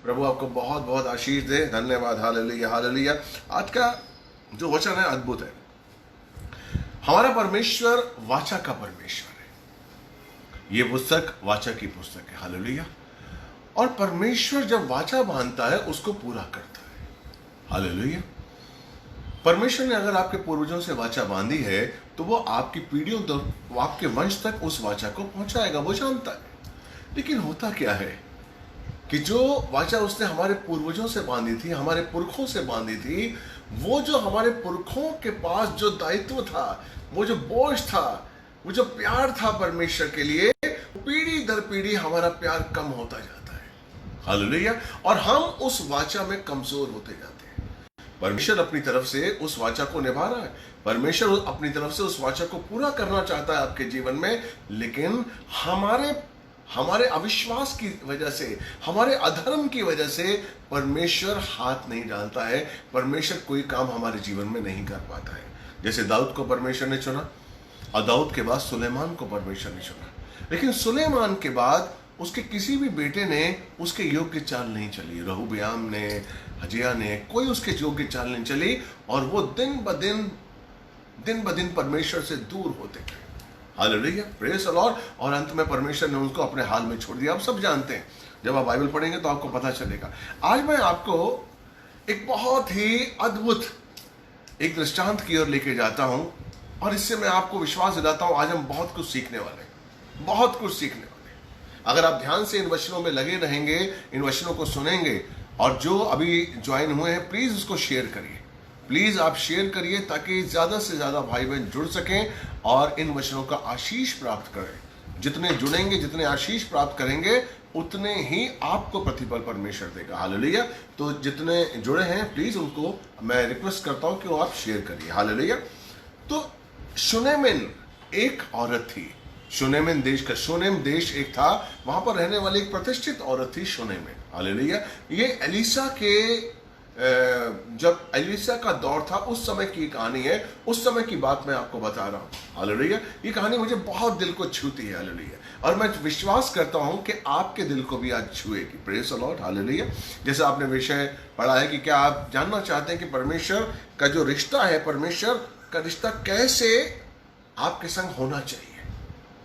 प्रभु आपको बहुत बहुत आशीष दे। धन्यवाद। Hallelujah hallelujah. आज का जो वचन है अद्भुत है। हमारा परमेश्वर वाचा का परमेश्वर है। ये पुस्तक वाचा की पुस्तक है। हालेलुया। और परमेश्वर जब वाचा बांधता है उसको पूरा करता है। हालेलुया। परमेश्वर ने अगर आपके पूर्वजों से वाचा बांधी है तो वो आपकी पीढ़ियों तक, आपके वंश तक उस वाचा को पहुंचाएगा, वो जानता है। लेकिन होता क्या है कि जो वाचा उसने हमारे पूर्वजों से बांधी थी, हमारे पुरखों से बांधी थी, वो जो हमारे पुरखों के पास जो दायित्व था, वो जो बोझ था, वो जो प्यार था परमेश्वर के लिए, पीढ़ी दर पीढ़ी हमारा प्यार कम होता जाता है। हालेलुया। और हम उस वाचा में कमजोर होते जाते हैं। परमेश्वर अपनी तरफ से उस वाचा को निभा रहा है। परमेश्वर अपनी तरफ से उस वाचा को पूरा करना चाहता है आपके जीवन में, लेकिन हमारे अविश्वास की वजह से, हमारे अधर्म की वजह से परमेश्वर हाथ नहीं डालता है। परमेश्वर कोई काम हमारे जीवन में नहीं कर पाता है। जैसे दाऊद को परमेश्वर ने चुना और दाऊद के बाद सुलेमान को परमेश्वर ने चुना, लेकिन सुलेमान के बाद उसके किसी भी बेटे ने उसके योग्य चाल नहीं चली। रहूब्याम ने, हजिया ने, कोई उसके योग्य चाल नहीं चली और वो दिन ब दिन परमेश्वर से दूर होते गए। Hallelujah, praise the Lord. और अंत में परमेश्वर ने उनको अपने हाल में छोड़ दिया। आप सब जानते हैं, जब आप बाइबल पढ़ेंगे तो आपको पता चलेगा। आज मैं आपको एक बहुत ही अद्भुत एक दृष्टांत की ओर लेके जाता हूं और इससे मैं आपको विश्वास दिलाता हूं आज हम बहुत कुछ सीखने वाले हैं, बहुत कुछ सीखने वाले हैं। अगर आप ध्यान से इन वचनों में लगे रहेंगे, इन वचनों को सुनेंगे, और जो अभी ज्वाइन हुए हैं प्लीज उसको शेयर करिए। प्लीज आप शेयर करिए ताकि ज्यादा से ज्यादा भाई बहन जुड़ सकें और इन वचनों का आशीष प्राप्त करें। जितने जुड़ेंगे, जितने आशीष प्राप्त करेंगे, उतने ही आपको प्रतिफल परमेश्वर देगा। हालेलुया। तो जितने जुड़े हैं प्लीज उनको मैं रिक्वेस्ट करता हूं कि वो आप शेयर करिए। हालेलुया। तो शूनेमिन एक औरत थी। शूनेमिन देश का, शूनेम देश एक था, वहां पर रहने वाली एक प्रतिष्ठित औरत थी शूनेमिन। हालेलुया। ये एलिसा के, जब एलिसा का दौर था उस समय की कहानी है, उस समय की बात मैं आपको बता रहा हूं। हालेलुया। ये कहानी मुझे बहुत दिल को छूती है। हालेलुया। और मैं विश्वास करता हूं कि आपके दिल को भी आज छुएगी। Praise the Lord. हालेलुया। जैसे आपने विषय पढ़ा है कि क्या आप जानना चाहते हैं कि परमेश्वर का जो रिश्ता है, परमेश्वर का रिश्ता कैसे आपके संग होना चाहिए।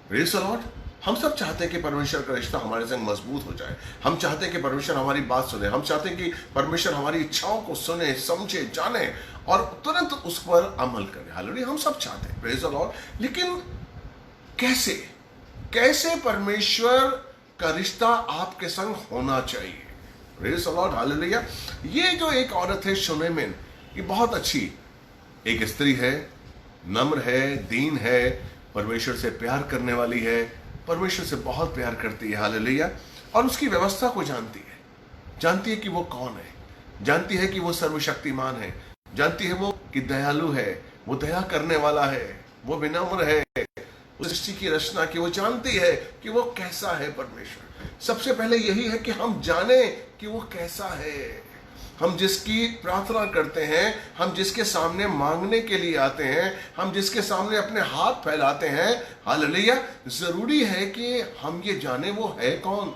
Praise the Lord. हम सब चाहते हैं कि परमेश्वर का रिश्ता हमारे संग मजबूत हो जाए। हम चाहते हैं कि परमेश्वर हमारी बात सुने। हम चाहते हैं कि परमेश्वर हमारी इच्छाओं को सुने, समझे, जाने और तुरंत उस पर अमल करे। हालेलुया। हम सब चाहते हैं। Praise the Lord. लेकिन कैसे परमेश्वर का रिश्ता आपके संग होना चाहिए। Praise the Lord. हालेलुया। ये जो एक औरत है शूनेमिन, ये बहुत अच्छी एक स्त्री है, नम्र है, दीन है, परमेश्वर से प्यार करने वाली है, परमेश्वर से बहुत प्यार करती है। हालेलुया। और उसकी व्यवस्था को जानती है कि वो कौन है, जानती है कि वो सर्वशक्तिमान है, जानती है वो कि दयालु है, वो दया करने वाला है, वो विनम्र है, उस सृष्टि की रचना की वो जानती है कि वो कैसा है परमेश्वर। सबसे पहले यही है कि हम जाने कि वो कैसा है। हम जिसकी प्रार्थना करते हैं, हम जिसके सामने मांगने के लिए आते हैं, हम जिसके सामने अपने हाथ फैलाते हैं, हालेलुया, जरूरी है कि हम ये जाने वो है कौन,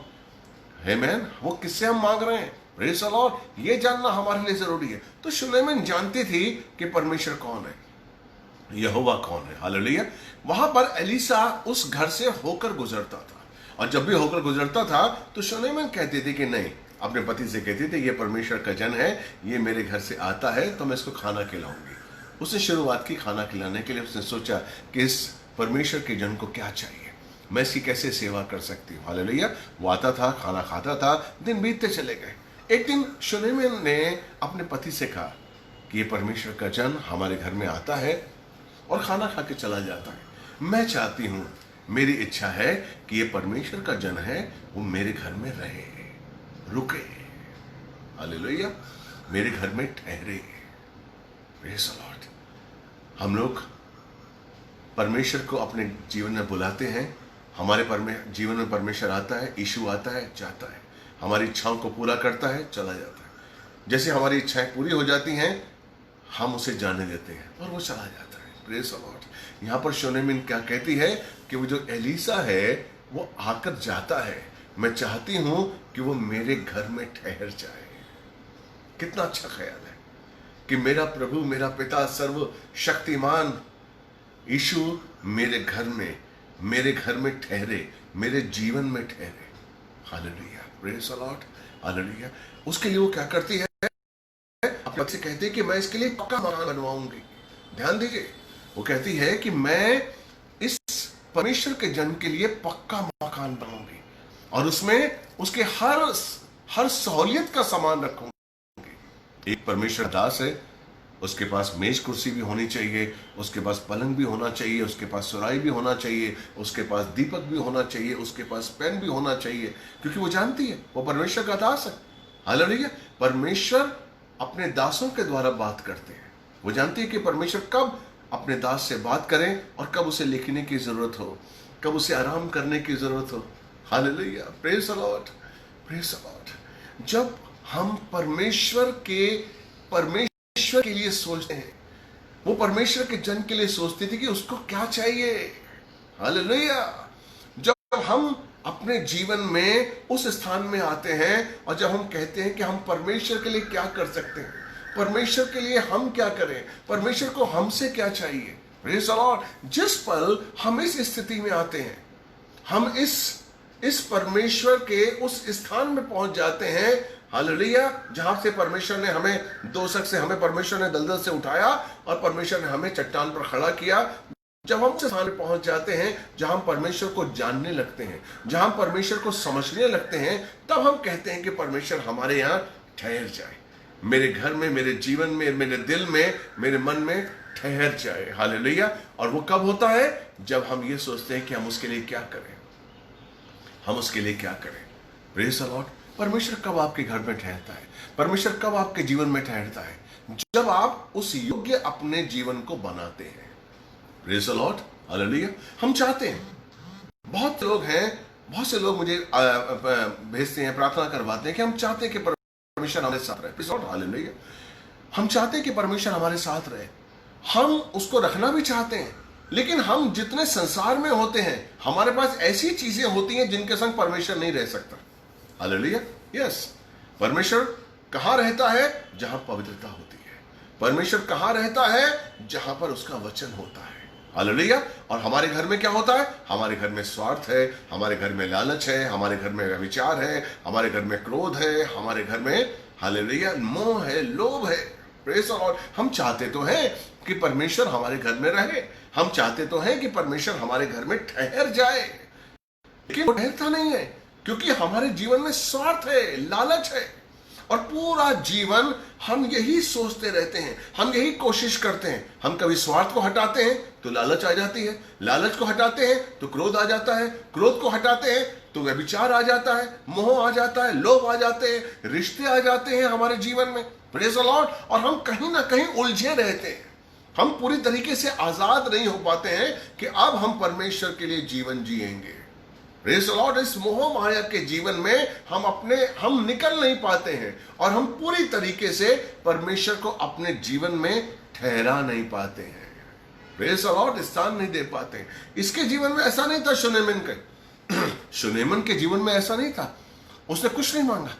आमीन, वो किससे हम मांग रहे हैं। Praise the Lord. ये जानना हमारे लिए जरूरी है। तो शूनेमिन जानती थी कि परमेश्वर कौन है, यहोवा कौन है। हालेलुया। वहां पर एलिसा उस घर से होकर गुजरता था, और जब भी होकर गुजरता था तो शूनेमिन कहती थी कि नहीं, अपने पति से कहती थी ये परमेश्वर का जन है, ये मेरे घर से आता है तो मैं इसको खाना खिलाऊंगी। उसने शुरुआत की खाना खिलाने के लिए। उसने सोचा कि इस परमेश्वर के जन को क्या चाहिए, मैं इसकी कैसे सेवा कर सकती हूँ। हालेलुया। वो आता था, खाना खाता था, दिन बीतते चले गए। एक दिन शूनेमिन ने अपने पति से कहा कि ये परमेश्वर का जन हमारे घर में आता है और खाना खा के चला जाता है। मैं चाहती हूँ, मेरी इच्छा है कि ये परमेश्वर का जन है, वो मेरे घर में रहे, रुके। हालेलुया। मेरे घर में ठहरे। Praise the Lord. हम लोग परमेश्वर को अपने जीवन में बुलाते हैं, हमारे जीवन में परमेश्वर आता है, यीशु आता है, जाता है, हमारी इच्छाओं को पूरा करता है, चला जाता है। जैसे हमारी इच्छाएं पूरी हो जाती हैं, हम उसे जाने देते हैं और वो चला जाता है। Praise the Lord. यहाँ पर शूनेमिन क्या कहती है कि वो जो एलिसा है वो आकर जाता है, मैं चाहती हूं कि वो मेरे घर में ठहर जाए। कितना अच्छा ख्याल है कि मेरा प्रभु, मेरा पिता सर्वशक्तिमान यीशु मेरे घर में ठहरे, मेरे जीवन में ठहरे। Hallelujah, praise the Lord, hallelujah. उसके लिए वो क्या करती है? अपने से कहती है कि मैं इसके लिए पक्का मकान बनवाऊंगी। ध्यान दीजिए, वो कहती है कि मैं इस परमेश्वर के जन के लिए पक्का मकान बनाऊंगी और उसमें उसके हर सहूलियत का सामान रखूंगी। एक परमेश्वर दास है, उसके पास मेज कुर्सी भी होनी चाहिए, उसके पास पलंग भी होना चाहिए, उसके पास सुराई भी होना चाहिए, उसके पास दीपक भी होना चाहिए, उसके पास पेन भी होना चाहिए, क्योंकि वो जानती है वो परमेश्वर का दास है। हालेलुया। परमेश्वर अपने दासों के द्वारा बात करते हैं। वो जानती है कि परमेश्वर कब अपने दास से बात करें और कब उसे लिखने की जरूरत हो, कब उसे आराम करने की जरूरत हो। Hallelujah, praise the Lord, praise the Lord. जब हम परमेश्वर के लिए सोचते हैं, वो परमेश्वर के जन के लिए सोचते थे कि उसको क्या चाहिए। हालेलुया। जब हम अपने जीवन में उस स्थान में आते हैं और जब हम कहते हैं कि हम परमेश्वर के लिए क्या कर सकते हैं, परमेश्वर के लिए हम क्या करें, परमेश्वर को हमसे क्या चाहिए। Praise the Lord. जिस पल हम इस स्थिति में आते हैं, हम इस परमेश्वर के उस स्थान में पहुंच जाते हैं, हालेलुया, जहां से परमेश्वर ने हमें दोषक से, हमें परमेश्वर ने दलदल से उठाया और परमेश्वर ने हमें चट्टान पर खड़ा किया। जब हम स्थान में पहुंच जाते हैं जहां हम परमेश्वर को जानने लगते हैं, जहां हम परमेश्वर को समझने लगते हैं, तब हम कहते हैं कि परमेश्वर हमारे यहां ठहर जाए, मेरे घर में, मेरे जीवन में, मेरे दिल में, मेरे मन में ठहर जाए। हालेलुया। और वो कब होता है? जब हम ये सोचते हैं कि हम उसके लिए क्या करें, हम उसके लिए क्या करें। Praise the Lord. परमेश्वर कब आपके घर में ठहरता है? परमेश्वर कब आपके जीवन में ठहरता है? जब आप उस योग्य अपने जीवन को बनाते हैं। Praise the Lord, hallelujah. हम चाहते हैं, बहुत से लोग मुझे भेजते हैं, प्रार्थना करवाते हैं कि हम चाहते हैं कि परमेश्वर हमारे साथ रहे। Praise the Lord, hallelujah. हम चाहते हैं कि परमेश्वर हमारे साथ रहे, हम उसको रखना भी चाहते हैं, लेकिन हम जितने संसार में होते हैं, हमारे पास ऐसी चीजें होती हैं जिनके संग परमेश्वर नहीं रह सकता। Hallelujah, yes. परमेश्वर कहां रहता है? जहां पवित्रता होती है। परमेश्वर कहां रहता है? जहां पर उसका वचन होता है। हालेलुया। और हमारे घर में क्या होता है? हमारे घर में स्वार्थ है, हमारे घर में लालच है, हमारे घर में व्यभिचार है, हमारे घर में क्रोध है, हमारे घर में, हालेलुया, मोह है, लोभ है। Praise the Lord. हम चाहते तो हैं कि परमेश्वर हमारे घर में रहे, हम चाहते तो हैं कि परमेश्वर हमारे घर में ठहर जाए, लेकिन वो ठहरता नहीं है, क्योंकि हमारे जीवन में स्वार्थ है, लालच है, और पूरा जीवन हम यही सोचते रहते हैं, हम यही कोशिश करते हैं। हम कभी स्वार्थ को हटाते हैं तो लालच आ जाती है, लालच को हटाते हैं तो क्रोध आ जाता है, क्रोध को हटाते हैं तो व्यभिचार आ जाता है, मोह आ जाता है, लोभ आ जाते हैं, रिश्ते आ जाते हैं हमारे जीवन में। Praise the Lord. और हम कहीं ना कहीं उलझे रहते हैं, हम पूरी तरीके से आजाद नहीं हो पाते हैं कि अब हम परमेश्वर के लिए जीवन जिएंगे। Praise the Lord. इस मोह माया के जीवन में हम निकल नहीं पाते हैं और हम पूरी तरीके से परमेश्वर को अपने जीवन में ठहरा नहीं पाते हैं। Praise the Lord. स्थान नहीं दे पाते हैं। इसके जीवन में ऐसा नहीं था, शुनेमन के जीवन में ऐसा नहीं था। उसने कुछ नहीं मांगा,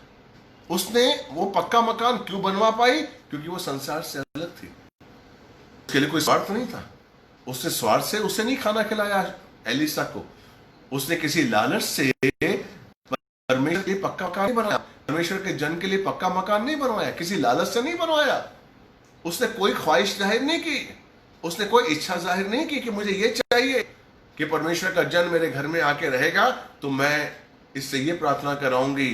उसने वो पक्का मकान क्यों बनवा पाई? क्योंकि वो संसार से अलग थी, उसके लिए कोई स्वार्थ नहीं था। उसने स्वार्थ से उसे नहीं खाना खिलाया एलिसा को, उसने किसी लालच से परमेश्वर के लिए पक्का मकान नहीं बनाया, परमेश्वर के जन के लिए पक्का मकान नहीं बनवाया, किसी लालच से नहीं बनवाया। उसने कोई ख्वाहिश जाहिर नहीं की, उसने कोई इच्छा जाहिर नहीं की कि मुझे ये चाहिए कि परमेश्वर का जन मेरे घर में आके रहेगा तो मैं इससे ये प्रार्थना कराऊंगी,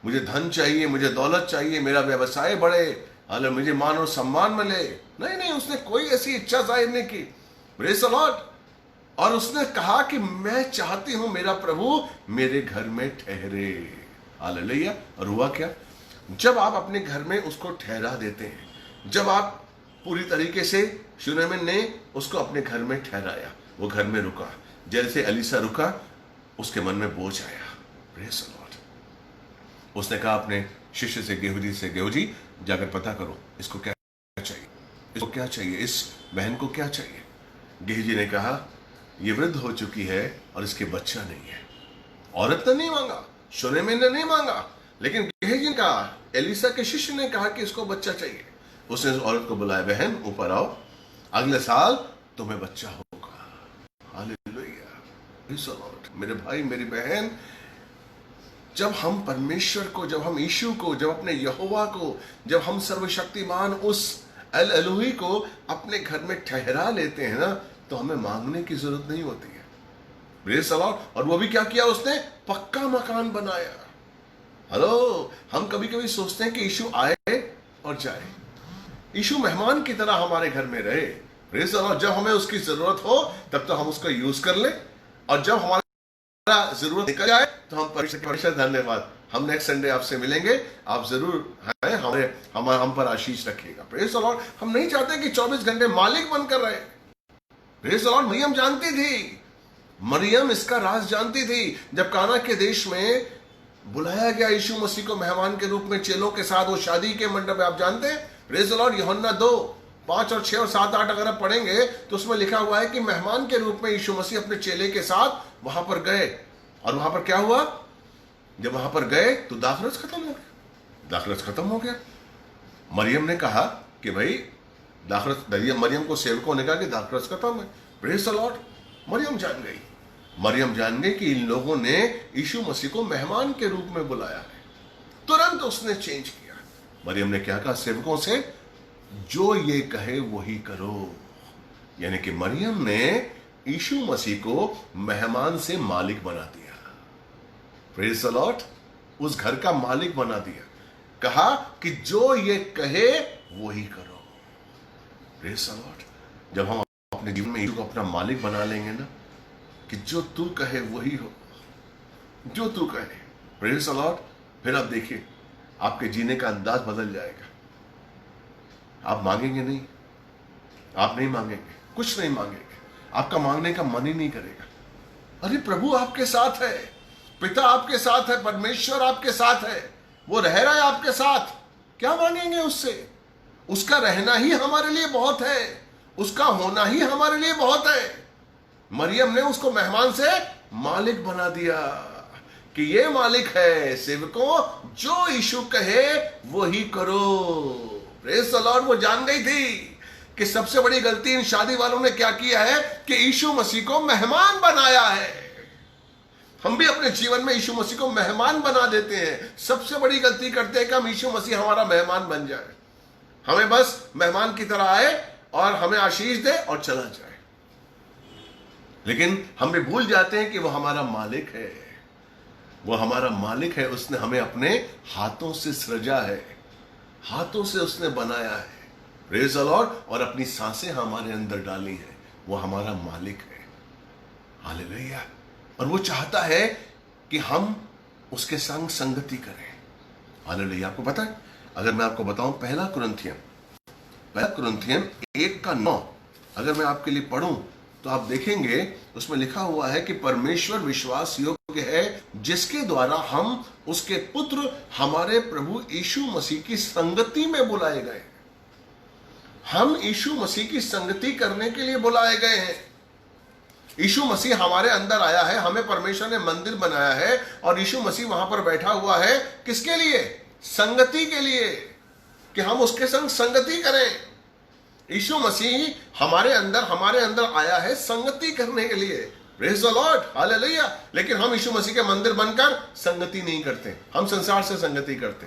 मुझे धन चाहिए, मुझे दौलत चाहिए, मेरा व्यवसाय बढ़े, हालांकि मुझे मान और सम्मान मिले। नहीं, उसने कोई ऐसी इच्छा जाहिर नहीं की। Praise the Lord. और उसने कहा कि मैं चाहती हूं मेरा प्रभु मेरे घर में ठहरे। हालेलुया। और हुआ क्या? जब आप अपने घर में उसको ठहरा देते हैं, जब आप पूरी तरीके से, शुनेमन ने उसको अपने घर में ठहराया, वो घर में रुका, जैसे एलिसा रुका, उसके मन में बोझ आया। Praise the Lord. उसने कहा अपने शिष्य से, गेहूजी से, गेहूजी जाकर पता करो इसको क्या चाहिए, इसको क्या चाहिए, इस बहन को क्या चाहिए। गेहूजी ने कहा ये वृद्ध हो चुकी है और इसके बच्चा नहीं है। औरत ने नहीं मांगा, शूनेमिन ने नहीं मांगा, लेकिन गेहजी ने कहा, एलिसा के शिष्य ने कहा कि इसको बच्चा चाहिए। उसने उस औरत को बुलाया, बहन ऊपर आओ, अगले साल तुम्हें बच्चा होगा। Hallelujah, praise the Lord. मेरे भाई मेरी बहन, जब हम परमेश्वर को, जब हम यीशु को, जब अपने यहोवा को, जब हम सर्वशक्तिमान उस अल एलोही को अपने घर में ठहरा लेते हैं ना, तो हमें मांगने की जरूरत नहीं होती है। Praise the Lord. और वो भी क्या किया उसने? पक्का मकान बनाया। हेलो, हम कभी कभी सोचते हैं कि यीशु आए और जाए, यीशु मेहमान की तरह हमारे घर में रहे। Praise the Lord. जब हमें उसकी जरूरत हो तब तो हम उसका यूज कर ले, और जब हमारा जरूरत निकल जाए तो हम परमेश्वर धन्यवाद, हम नेक्स्ट संडे आपसे मिलेंगे, आप जरूर हैं, हम पर आशीष रखिएगा। Praise the Lord. हम नहीं चाहते कि 24 घंटे मालिक बनकर रहे। Praise the Lord. मरियम जानती थी, मरियम इसका राज जानती थी। जब काना के देश में बुलाया गया यीशु मसीह को मेहमान के रूप में चेलों के साथ, वो शादी के मंडप में, आप जानते हैं प्रेज़ द लॉर्ड, यूहन्ना 2:5 और 6 और 7, 8 अगर आप पढ़ेंगे तो उसमें लिखा हुआ है कि मेहमान के रूप में यीशु मसीह अपने चेले के साथ वहां पर गए। और वहां पर क्या हुआ? जब वहां पर गए तो दाखरस खत्म हो गया। दाखरस खत्म हो गया। मरियम ने कहा कि भाई दाखरस, मरियम को सेवकों ने कहा कि दाखरस खत्म है। Praise the Lord. मरियम जान गई, मरियम जान गई कि इन लोगों ने यीशु मसीह को मेहमान के रूप में बुलाया है। तुरंत उसने चेंज किया। मरियम ने क्या कहा सेवकों से? जो ये कहे वही करो। यानी कि मरियम ने यीशु मसीह को मेहमान से मालिक बना दिया। Praise the Lord. उस घर का मालिक बना दिया। कहा कि जो ये कहे वही करो। Praise the Lord. जब हम अपने जीवन में यीशु को अपना मालिक बना लेंगे ना, कि जो तू कहे वही हो, जो तू कहे, प्रेज़ द लॉर्ड, फिर आप देखिए आपके जीने का अंदाज बदल जाएगा। आप मांगेंगे नहीं, आप नहीं मांगेंगे, कुछ नहीं मांगेंगे, आपका मांगने का मन ही नहीं करेगा। अरे प्रभु आपके साथ है, पिता आपके साथ है, परमेश्वर आपके साथ है, वो रह रहा है आपके साथ, क्या मांगेंगे उससे? उसका रहना ही हमारे लिए बहुत है, उसका होना ही हमारे लिए बहुत है। मरियम ने उसको मेहमान से मालिक बना दिया कि ये मालिक है, सेवकों जो यीशु कहे वही करो। Praise the Lord. वो जान गई थी कि सबसे बड़ी गलती इन शादी वालों ने क्या किया है कि यीशु मसीह को मेहमान बनाया है। हम भी अपने जीवन में यीशु मसीह को मेहमान बना देते हैं। सबसे बड़ी गलती करते हैं कि हम यीशु मसीह हमारा मेहमान बन जाए, हमें बस मेहमान की तरह आए और हमें आशीष दे और चला जाए। लेकिन हम भी भूल जाते हैं कि वो हमारा मालिक है, वो हमारा मालिक है। उसने हमें अपने हाथों से सृजा है, हाथों से उसने बनाया है। Praise the Lord. और अपनी सांसें हमारे अंदर डाली हैं, वो हमारा मालिक है। हालेलुया। और वो चाहता है कि हम उसके संग संगति करें। हालेलुया। आपको पता है, अगर मैं आपको बताऊं, पहला कुरिन्थियन 1:9 अगर मैं आपके लिए पढ़ूं तो आप देखेंगे उसमें लिखा हुआ है कि परमेश्वर विश्वास योग्य है, जिसके द्वारा हम उसके पुत्र हमारे प्रभु यीशु मसीह की संगति में बुलाए गए। हम यीशु मसीह की संगति करने के लिए बुलाए गए हैं। यीशु मसीह हमारे अंदर आया है, हमें परमेश्वर ने मंदिर बनाया है, और यीशु मसीह वहां पर बैठा हुआ है किसके लिए? संगति के लिए, कि हम उसके संग संगति करें। यीशु मसीह हमारे अंदर आया है संगति करने के लिए। Praise the Lord. हालेलुया। लेकिन हम यीशु मसीह के मंदिर बनकर संगति नहीं करते, हम संसार से संगति करते।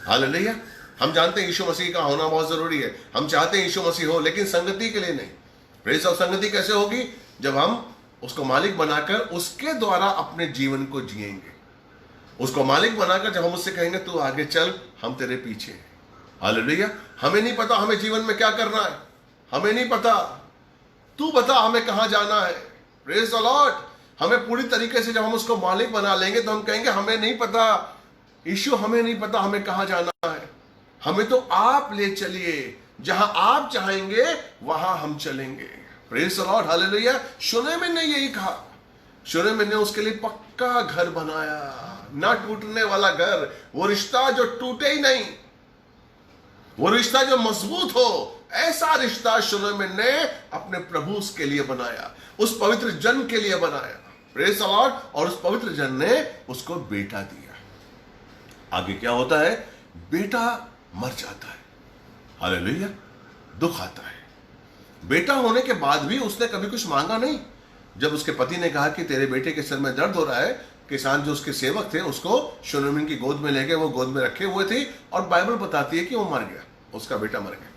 हालेलुया। हम जानते हैं यीशु मसीह का होना बहुत जरूरी है, हम चाहते हैं यीशु मसीह हो, लेकिन संगति के लिए नहीं। Praise the Lord. संगति कैसे होगी? जब हम उसको मालिक बनाकर उसके द्वारा अपने जीवन को जिएंगे। उसको मालिक बनाकर जब हम उससे कहेंगे तू आगे चल, हम तेरे पीछे हैं। हालेलुया। हमें नहीं पता हमें जीवन में क्या करना है, हमें नहीं पता, तू बता हमें कहां जाना है। Praise the Lord. हमें पूरी तरीके से जब हम उसको मालिक बना लेंगे तो हम कहेंगे हमें नहीं पता यीशु, हमें नहीं पता हमें कहां जाना है, हमें तो आप ले चलिए, जहां आप चाहेंगे वहां हम चलेंगे। Praise the Lord. हालेलुया। शूनेमिन ने यही कहा। शूनेमिन ने उसके लिए पक्का घर बनाया, ना टूटने वाला घर, वो रिश्ता जो टूटे ही नहीं, वो रिश्ता जो मजबूत हो, ऐसा रिश्ता शूनेमिन ने अपने प्रभु के लिए बनाया, उस पवित्र जन के लिए बनाया। Praise the Lord. और उस पवित्र जन ने उसको बेटा दिया। आगे क्या होता है? बेटा मर जाता है, हालेलुया, दुख आता है। बेटा होने के बाद भी उसने कभी कुछ मांगा नहीं। जब उसके पति ने कहा कि तेरे बेटे के सिर में दर्द हो रहा है, किसान जो उसके सेवक थे उसको शूनेमिन की गोद में ले गए, वो गोद में रखे हुए थे, और बाइबल बताती है कि वो मर गया, उसका बेटा मर गया।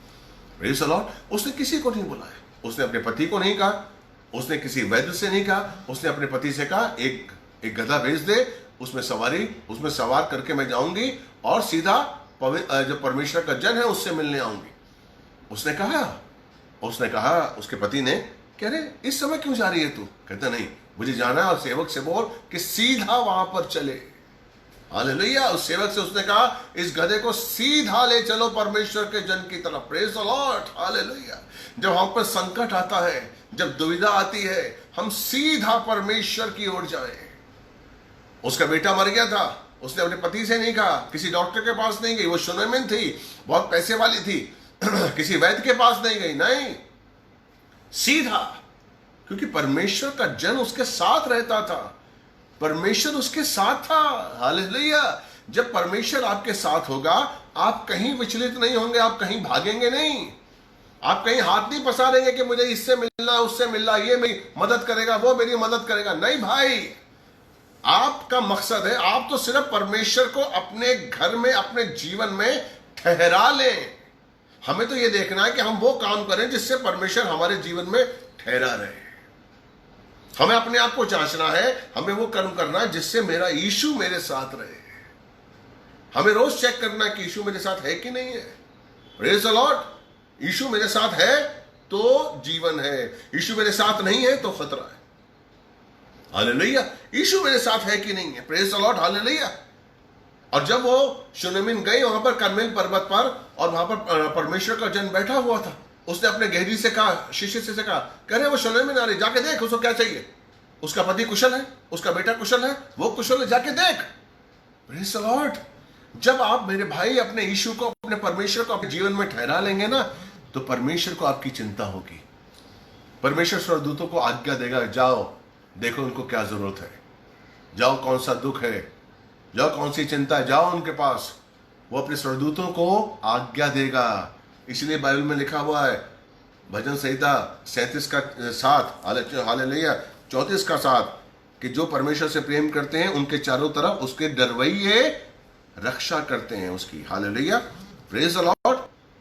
Praise the Lord. उसने किसी को नहीं बुलाया, उसने अपने पति को नहीं कहा, उसने किसी वैद्य से नहीं कहा, उसने अपने पति से कहा एक गधा भेज दे, उसमें सवार करके मैं जाऊंगी और सीधा जो परमेश्वर का जन है उससे मिलने आऊंगी। उसने कहा, उसके पति ने, कह रहे इस समय क्यों जा रही है तू? कहता नहीं, मुझे जाना है, और सेवक से बोल कि सीधा वहां पर चले। हालेलुया। उस सेवक से उसने कहा इस गधे को सीधा ले चलो परमेश्वर के जन की तरफ। Praise the Lord, hallelujah. जब हम पर संकट आता है, जब दुविधा आती है, हम सीधा परमेश्वर की ओर जाएं। उसका बेटा मर गया था, उसने अपने पति से नहीं कहा, किसी डॉक्टर के पास नहीं गई, वो शूनेमिन थी, बहुत पैसे वाली थी, किसी वैद्य के पास नहीं गई, नहीं, सीधा, क्योंकि परमेश्वर का जन उसके साथ रहता था, परमेश्वर उसके साथ था। हालेलुया। जब परमेश्वर आपके साथ होगा, आप कहीं विचलित नहीं होंगे, आप कहीं भागेंगे नहीं, आप कहीं हाथ नहीं पसारेंगे कि मुझे इससे मिलना, उससे मिलना, ये मेरी मदद करेगा, वो मेरी मदद करेगा। नहीं भाई, आपका मकसद है, आप तो सिर्फ परमेश्वर को अपने घर में, अपने जीवन में ठहरा लें। हमें तो ये देखना है कि हम वो काम करें जिससे परमेश्वर हमारे जीवन में ठहरा रहे। हमें अपने आप को जांचना है, हमें वो कर्म करना है जिससे मेरा यीशु मेरे साथ रहे। हमें रोज चेक करना है कि यीशु मेरे साथ है कि नहीं है। Praise the Lord. यीशु मेरे साथ है तो जीवन है, यीशु मेरे साथ नहीं है तो खतरा है। हालेलुया। यीशु मेरे साथ है कि नहीं है। Praise the Lord, hallelujah. और जब वो शूनेमिन गई वहां पर कर्मेल पर्वत पर, और वहां पर परमेश्वर का जन बैठा हुआ था, उसने अपने गेहरी से कहा, शिष्य से कहा, कह रहे वो शूनेमिन आ रही, जाके देख उसको क्या चाहिए। उसका पति कुशल है, उसका बेटा कुशल है, वो कुशल है, जाके देख। Praise the Lord. जब आप मेरे भाई अपने यीशु को, अपने परमेश्वर को अपने जीवन में ठहरा लेंगे ना, तो परमेश्वर को आपकी चिंता होगी। परमेश्वर स्वर्गदूतों को आज्ञा देगा, जाओ देखो उनको क्या जरूरत है, जाओ कौन सा दुख है, जाओ कौन सी चिंता है, जाओ उनके पास। वो अपने स्वर्गदूतों को आज्ञा देगा। इसलिए बाइबल में लिखा हुआ है, भजन संहिता 37 का 7, हालेलुया, 34 का 7, कि जो परमेश्वर से प्रेम करते हैं उनके चारों तरफ उसके डरवैये रक्षा करते हैं उसकी। हालेलुया। Praise the Lord.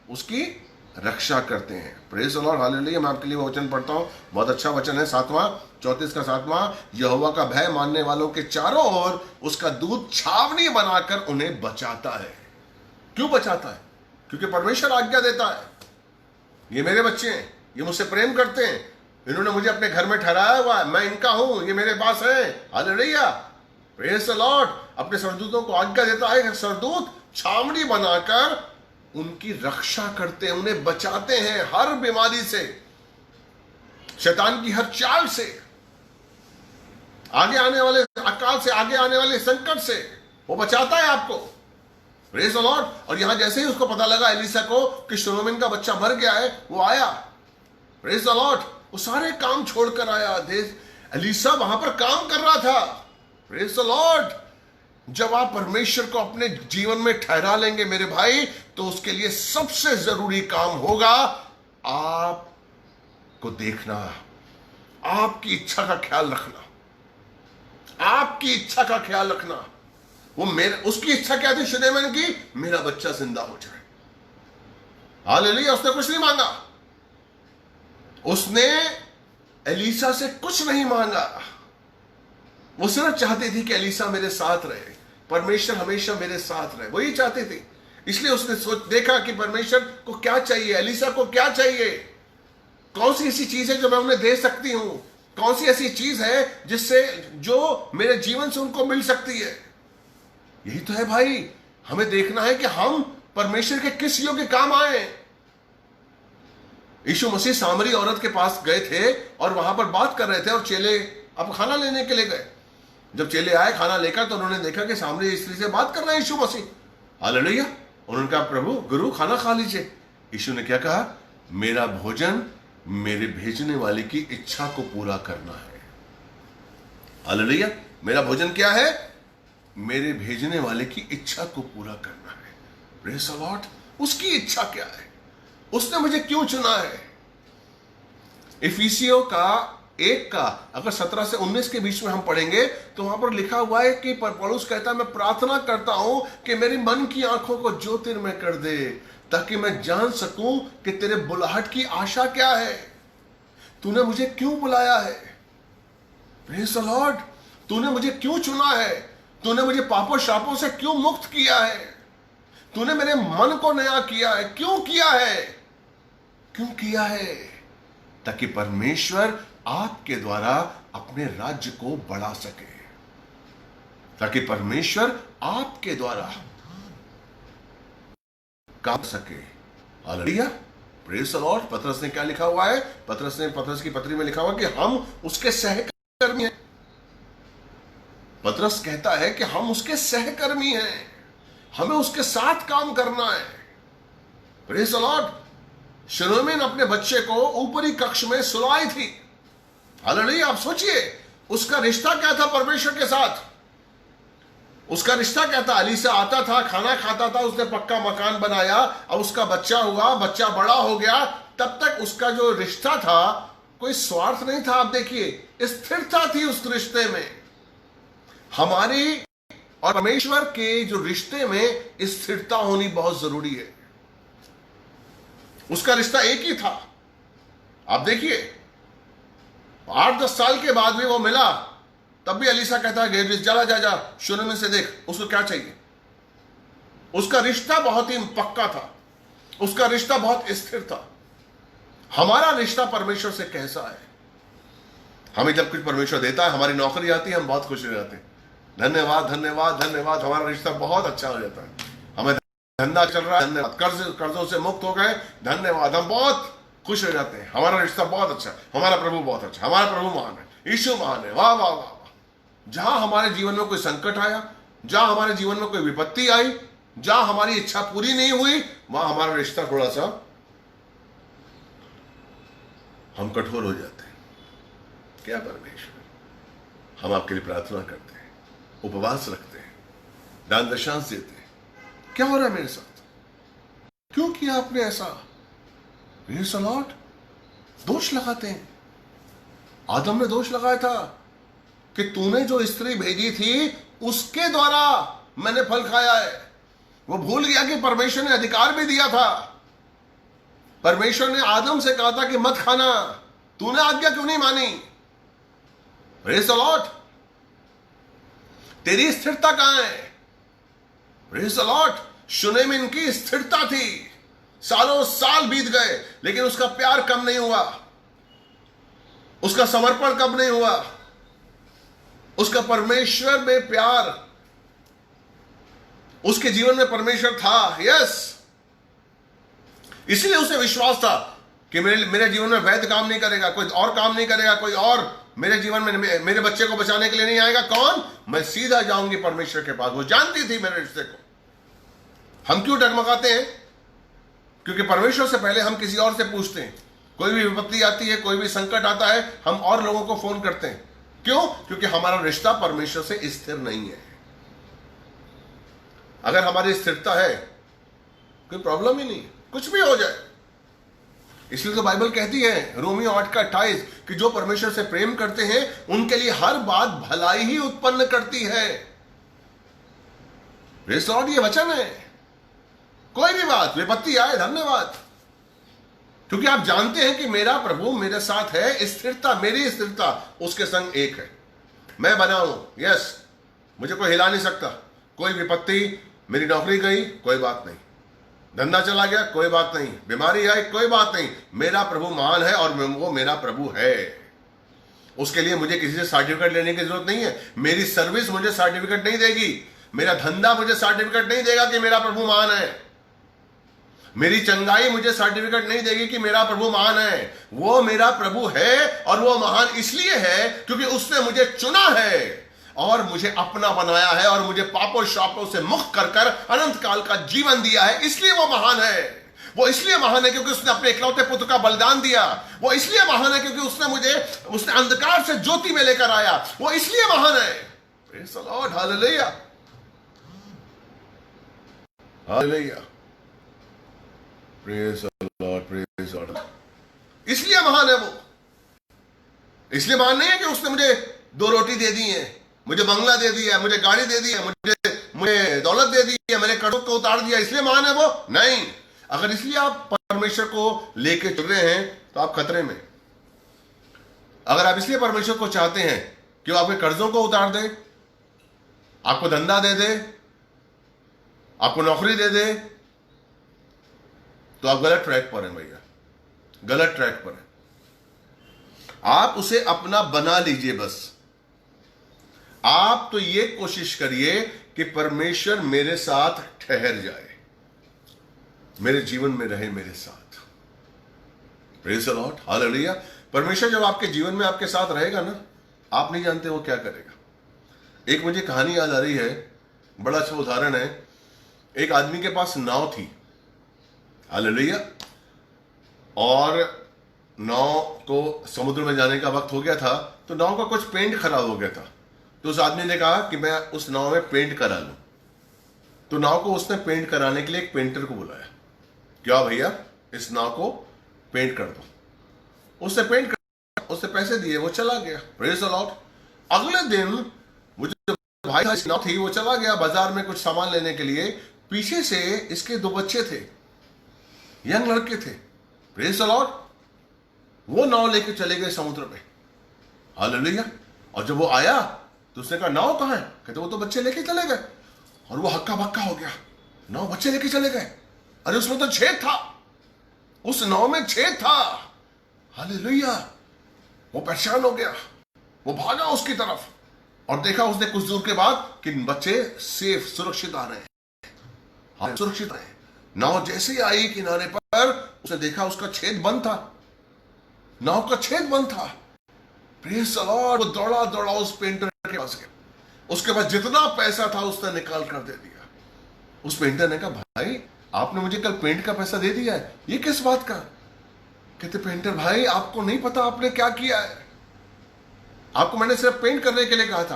उसकी रक्षा करते हैं। Praise the Lord, hallelujah. मैं आपके लिए वो वचन पढ़ता हूं, बहुत अच्छा वचन है, 34 का 7। यहोवा का भय मानने वालों के चारों ओर उसका दूत छावनी बनाकर उन्हें बचाता है। क्यों बचाता है? क्योंकि परमेश्वर आज्ञा देता है, ये मेरे बच्चे हैं, ये मुझसे प्रेम करते हैं, इन्होंने मुझे अपने घर में ठहराया हुआ है, मैं इनका हूं, ये मेरे पास है। हालेलुया। Praise the Lord. अपने सरदूतों को आज्ञा देता है, सरदूत छावनी बनाकर उनकी रक्षा करते हैं, उन्हें बचाते हैं हर बीमारी से, शैतान की हर चाल से, आगे आने वाले अकाल से, आगे आने वाले संकट से वो बचाता है आपको। Praise the Lord. और यहां जैसे ही उसको पता लगा एलिसा को कि शूनेमिन का बच्चा मर गया है, वो आया। Praise the Lord. वो सारे काम छोड़कर आया। एलिसा वहां पर काम कर रहा था। Praise the Lord. जब आप परमेश्वर को अपने जीवन में ठहरा लेंगे मेरे भाई, तो उसके लिए सबसे जरूरी काम होगा आपको देखना, आपकी इच्छा का ख्याल रखना, आपकी इच्छा का ख्याल रखना। वो उसकी इच्छा क्या थी शूनेमिन की? मेरा बच्चा जिंदा हो जाए। हालेलुया। उसने कुछ नहीं मांगा, उसने एलिसा से कुछ नहीं मांगा, वो सिर्फ चाहती थी कि एलिसा मेरे साथ रहे, परमेश्वर हमेशा मेरे साथ रहे, वही चाहती थी। इसलिए उसने देखा कि परमेश्वर को क्या चाहिए, एलिसा को क्या चाहिए, कौन सी ऐसी चीज है जो मैं उन्हें दे सकती हूं, कौन सी ऐसी चीज है जिससे जो मेरे जीवन से उनको मिल सकती है। यही तो है भाई, हमें देखना है कि हम परमेश्वर के किस योग्य काम आए। यीशु मसीह सामरी औरत के पास गए थे और वहां पर बात कर रहे थे, और चेले अब खाना लेने के लिए गए। जब चेले आए खाना लेकर, तो उन्होंने देखा कि सामरी स्त्री से बात कर रहे हैं यीशु मसीह। हालेलुया। उन्होंने कहा, प्रभु गुरु खाना खा लीजिए। यीशु ने क्या कहा? मेरा भोजन मेरे भेजने वाले की इच्छा को पूरा करना है। हालेलुया। मेरा भोजन क्या है? मेरे भेजने वाले की इच्छा को पूरा करना है। Praise the Lord. उसकी इच्छा क्या है? उसने मुझे क्यों चुना है? इफिसियों का 1 का अगर 17 से 19 के बीच में हम पढ़ेंगे तो वहां पर लिखा हुआ है कि पौलुस कहता है, मैं प्रार्थना करता हूं कि मेरी मन की आंखों को ज्योतिर्मय कर दे, ताकि मैं जान सकूं कि तेरे बुलाहट की आशा क्या है, तूने मुझे क्यों बुलाया है। Praise the Lord. तूने मुझे क्यों चुना है? तूने मुझे पापों शापों से क्यों मुक्त किया है? तूने मेरे मन को नया किया है। क्यों किया है? क्यों किया है? ताकि परमेश्वर आपके द्वारा अपने राज्य को बढ़ा सके, ताकि परमेश्वर आपके द्वारा काम सके। हालेलुया। Praise the Lord. पतरस ने क्या लिखा हुआ है? पतरस की पत्री में लिखा हुआ है कि हम उसके सहकर्मी हैं। पतरस कहता है कि हम उसके सहकर्मी हैं, हमें उसके साथ काम करना है। Praise the Lord. शलोमीन अपने बच्चे को ऊपरी कक्ष में सुलाई थी। हालेलुया। आप सोचिए उसका रिश्ता क्या था परमेश्वर के साथ। उसका रिश्ता क्या था? अलीसा आता था, खाना खाता था, उसने पक्का मकान बनाया, अब उसका बच्चा हुआ, बच्चा बड़ा हो गया, तब तक उसका जो रिश्ता था कोई स्वार्थ नहीं था। आप देखिए स्थिरता थी उस रिश्ते में। हमारी और परमेश्वर के जो रिश्ते में स्थिरता होनी बहुत जरूरी है। उसका रिश्ता एक ही था। आप देखिए 8-10 साल के बाद भी वो मिला, तब भी अलीसा कहता है गेर्जिस जा शूनेमिन से देख उसको क्या चाहिए। उसका रिश्ता बहुत ही पक्का था, उसका रिश्ता बहुत स्थिर था। हमारा रिश्ता परमेश्वर से कैसा है? हमें जब कुछ परमेश्वर देता है, हमारी नौकरी आती है, हम बहुत खुश हो जाते हैं। धन्यवाद धन्यवाद धन्यवाद, हमारा रिश्ता बहुत अच्छा हो जाता है। हमें धंधा चल रहा है, धन्यवाद। कर्जों से मुक्त हो गए, धन्यवाद। हम बहुत खुश हो जाते हैं, हमारा रिश्ता बहुत अच्छा, हमारा प्रभु बहुत अच्छा, हमारा प्रभु महान है, यीशु महान है। वाह वाह वाह। जहां हमारे जीवन में कोई संकट आया, जहां हमारे जीवन में कोई विपत्ति आई, जहां हमारी इच्छा पूरी नहीं हुई, वहां हमारा रिश्ता थोड़ा सा हम कठोर हो जाते हैं। क्या परमेश्वर, हम आपके लिए प्रार्थना करते हैं, उपवास रखते हैं, दान दशांश देते हैं। क्या हो रहा है मेरे साथ? क्यों किया आपने ऐसा? Praise the Lord. दोष लगाते हैं। आदम ने दोष लगाया था कि तूने जो स्त्री भेजी थी उसके द्वारा मैंने फल खाया है। वो भूल गया कि परमेश्वर ने अधिकार भी दिया था। परमेश्वर ने आदम से कहा था कि मत खाना, तूने आज्ञा क्यों नहीं मानी? Praise the Lord. तेरी स्थिरता कहां है? Praise the Lord. शूनेमिन की स्थिरता थी, सालों साल बीत गए, लेकिन उसका प्यार कम नहीं हुआ, उसका समर्पण कम नहीं हुआ, उसका परमेश्वर में प्यार, उसके जीवन में परमेश्वर था। यस, इसलिए उसे विश्वास था कि मेरे जीवन में वैध काम नहीं करेगा, कोई और काम नहीं करेगा, कोई और मेरे जीवन में मेरे बच्चे को बचाने के लिए नहीं आएगा। कौन? मैं सीधा जाऊंगी परमेश्वर के पास। वो जानती थी मेरे रिश्ते को। हम क्यों डगमगाते हैं? क्योंकि परमेश्वर से पहले हम किसी और से पूछते हैं। कोई भी विपत्ति आती है, कोई भी संकट आता है, हम और लोगों को फोन करते हैं। क्यों? क्योंकि हमारा रिश्ता परमेश्वर से स्थिर नहीं है। अगर हमारी स्थिरता है, कोई प्रॉब्लम ही नहीं, कुछ भी हो जाए। इसलिए तो बाइबल कहती है रोमियो 8:28 कि जो परमेश्वर से प्रेम करते हैं उनके लिए हर बात भलाई ही उत्पन्न करती है। Praise the Lord. ये वचन है। कोई भी बात, विपत्ति आए, धन्यवाद, क्योंकि आप जानते हैं कि मेरा प्रभु मेरे साथ है। स्थिरता, मेरी स्थिरता उसके संग एक है। मैं बना हूं, यस, मुझे कोई हिला नहीं सकता। कोई विपत्ति, मेरी नौकरी गई, कोई बात नहीं, धंधा चला गया, कोई बात नहीं, बीमारी आई, कोई बात नहीं। मेरा प्रभु महान है और वो मेरा प्रभु है। उसके लिए मुझे किसी से सर्टिफिकेट लेने की जरूरत नहीं है। मेरी सर्विस मुझे सर्टिफिकेट नहीं देगी, मेरा धंधा मुझे सर्टिफिकेट नहीं देगा कि मेरा प्रभु महान है। मेरी चंगाई मुझे सर्टिफिकेट नहीं देगी कि मेरा प्रभु महान है। वो मेरा प्रभु है और वो महान इसलिए है क्योंकि उसने मुझे चुना है और मुझे अपना बनाया है और मुझे पापों शापों से मुक्त कर अनंत काल का जीवन दिया है, इसलिए वो महान है। वो इसलिए महान है क्योंकि उसने अपने इकलौते पुत्र का बलिदान दिया। वो इसलिए महान है क्योंकि उसने अंधकार से ज्योति में लेकर आया। वो इसलिए महान है। Praise the Lord, hallelujah, hallelujah, praise the Lord, praise the Lord. इसलिए महान है वो। इसलिए महान नहीं है कि उसने मुझे 2 रोटी दे दी है, मुझे बंगला दे दिया, मुझे गाड़ी दे दी है, मुझे दौलत दे दी है, मैंने कर्जों को उतार दिया, इसलिए महान है वो नहीं। अगर इसलिए आप परमेश्वर को लेके चल रहे हैं तो आप खतरे में। अगर आप इसलिए परमेश्वर को चाहते हैं कि वो आपके कर्जों को उतार दे, आपको धंधा दे दे, आपको नौकरी दे दे, तो आप गलत ट्रैक पर हैं भैया, गलत ट्रैक पर हैं। आप उसे अपना बना लीजिए। बस आप तो ये कोशिश करिए कि परमेश्वर मेरे साथ ठहर जाए, मेरे जीवन में रहे मेरे साथ। Praise the Lord, hallelujah. परमेश्वर जब आपके जीवन में आपके साथ रहेगा ना, आप नहीं जानते वो क्या करेगा। एक मुझे कहानी याद आ रही है, बड़ा अच्छा उदाहरण है। एक आदमी के पास नाव थी, हालेलुया, और नाव को समुद्र में जाने का वक्त हो गया था, तो नाव का कुछ पेंट खराब हो गया था। तो उस आदमी ने कहा कि मैं उस नाव में पेंट करा लूं। तो नाव को उसने पेंट कराने के लिए एक पेंटर को बुलाया। क्या भैया, इस नाव को पेंट कर दो। उसने पेंट कर, उसने पैसे दिए, वो चला गया। Praise the Lord. अगले दिन वो जो भाई था, नाव थी, वो चला गया बाजार में कुछ सामान लेने के लिए। पीछे से इसके 2 बच्चे थे, यंग लड़के थे। Praise the Lord. वो नाव लेके चले गए समुद्र में, हालेलुया। और जब वो आया तो उसने कहा नाव कहां है? कहते वो तो बच्चे लेके चले गए। और वो हक्का बक्का हो गया, नाव बच्चे लेके चले गए, अरे उसमें तो छेद था, उस नाव में छेद था, हालेलुया। वो परेशान हो गया, वो भागा उसकी तरफ और देखा उसने कुछ दूर के बाद कि बच्चे सेफ, सुरक्षित आ रहे हैं, सुरक्षित रहे। नाव जैसे ही आई किनारे पर, उसने देखा उसका छेद बंद था, नाव का छेद बंद था। Praise the Lord. वो दौड़ा दौड़ा उस पेंटर के पास गया, उसके पास जितना पैसा था उसने निकाल कर दे दिया। उस पेंटर ने कहा भाई, आपने मुझे कल पेंट का पैसा दे दिया है, ये किस बात का? कहते पेंटर भाई, आपको नहीं पता आपने क्या किया है, आपको मैंने सिर्फ पेंट करने के लिए कहा था।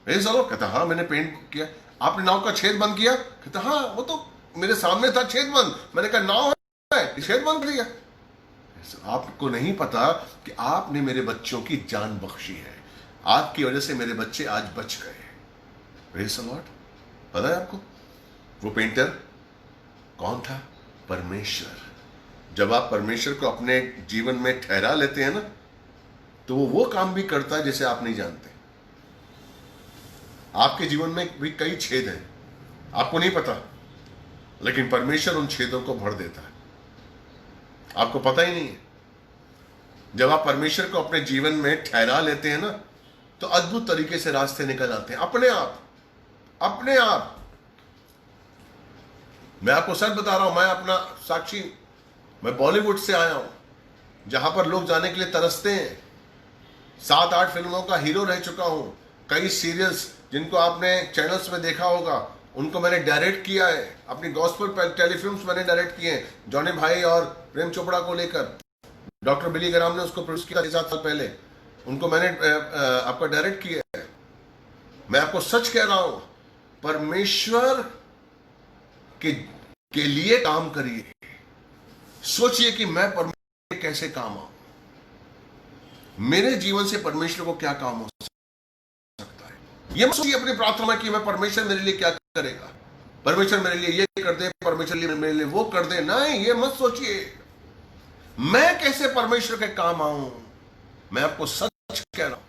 Praise the Lord. कहता हाँ मैंने पेंट किया। आपने नाव का छेद बंद किया? कहता हाँ, वो तो मेरे सामने था छेद बंद, मैंने कहा नाव है, छेद बंद कर दिया। आपको नहीं पता कि आपने मेरे बच्चों की जान बख्शी है, आपकी वजह से मेरे बच्चे आज बच गए। Praise the Lord. पता है आपको वो पेंटर कौन था? परमेश्वर। जब आप परमेश्वर को अपने जीवन में ठहरा लेते हैं ना, तो वो काम भी करता है जिसे आप नहीं जानते। आपके जीवन में भी कई छेद हैं, आपको नहीं पता, लेकिन परमेश्वर उन छेदों को भर देता है, आपको पता ही नहीं है। जब आप परमेश्वर को अपने जीवन में ठहरा लेते हैं ना, तो अद्भुत तरीके से रास्ते निकल आते हैं अपने आप, अपने आप। मैं आपको सच बता रहा हूं, मैं अपना साक्षी, मैं बॉलीवुड से आया हूं, जहां पर लोग जाने के लिए तरसते हैं। 7-8 फिल्मों का हीरो रह चुका हूं, कई सीरियल्स जिनको आपने चैनल्स में देखा होगा, उनको मैंने डायरेक्ट किया है। अपनी गॉस्पेल टेलीफिल्म्स मैंने डायरेक्ट किए हैं, जॉनी भाई और प्रेम चोपड़ा को लेकर। डॉक्टर बिली ग्राम ने उसको प्रोड्यूस किया 7 साल पहले, उनको मैंने आपका डायरेक्ट किया है। मैं आपको सच कह रहा हूं, परमेश्वर के लिए काम करिए। सोचिए कि मैं परमेश्वर के कैसे काम आऊं, मेरे जीवन से परमेश्वर को क्या काम हो सकता है। ये मत सोचिए अपनी प्रार्थना में कि मैं परमेश्वर मेरे लिए क्या करेगा, परमेश्वर मेरे लिए ये कर दे, परमेश्वर मेरे लिए वो कर दे। नहीं, ये मत सोचिए मैं कैसे परमेश्वर के काम आऊं। मैं आपको सच कह रहा हूं,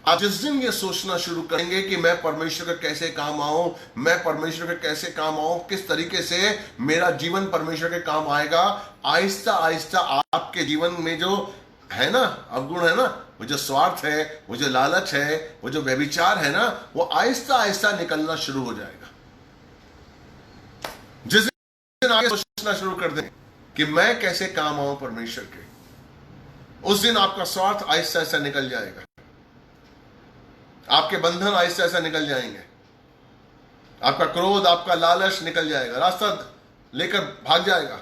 आप जिस दिन ये सोचना शुरू करेंगे कि मैं परमेश्वर के कैसे काम आऊं, मैं परमेश्वर के कैसे काम आऊं, किस तरीके से मेरा जीवन परमेश्वर के काम आएगा, आहिस्ता आहिस्ता आपके जीवन में जो है ना अवगुण है ना, वो जो स्वार्थ है, वो जो लालच है, वो जो व्यभिचार है ना, वो आहिस्ता आहिस्ता निकलना शुरू हो जाएगा। जिस दिन आगे सोचना शुरू कर दें कि मैं कैसे काम आऊं परमेश्वर के, उस दिन आपका स्वार्थ आहिस्ता आहिस्ता निकल जाएगा, आपके बंधन आहिस्ता आहिस्ता निकल जाएंगे, आपका क्रोध, आपका लालच निकल जाएगा, रास्ता लेकर भाग जाएगा।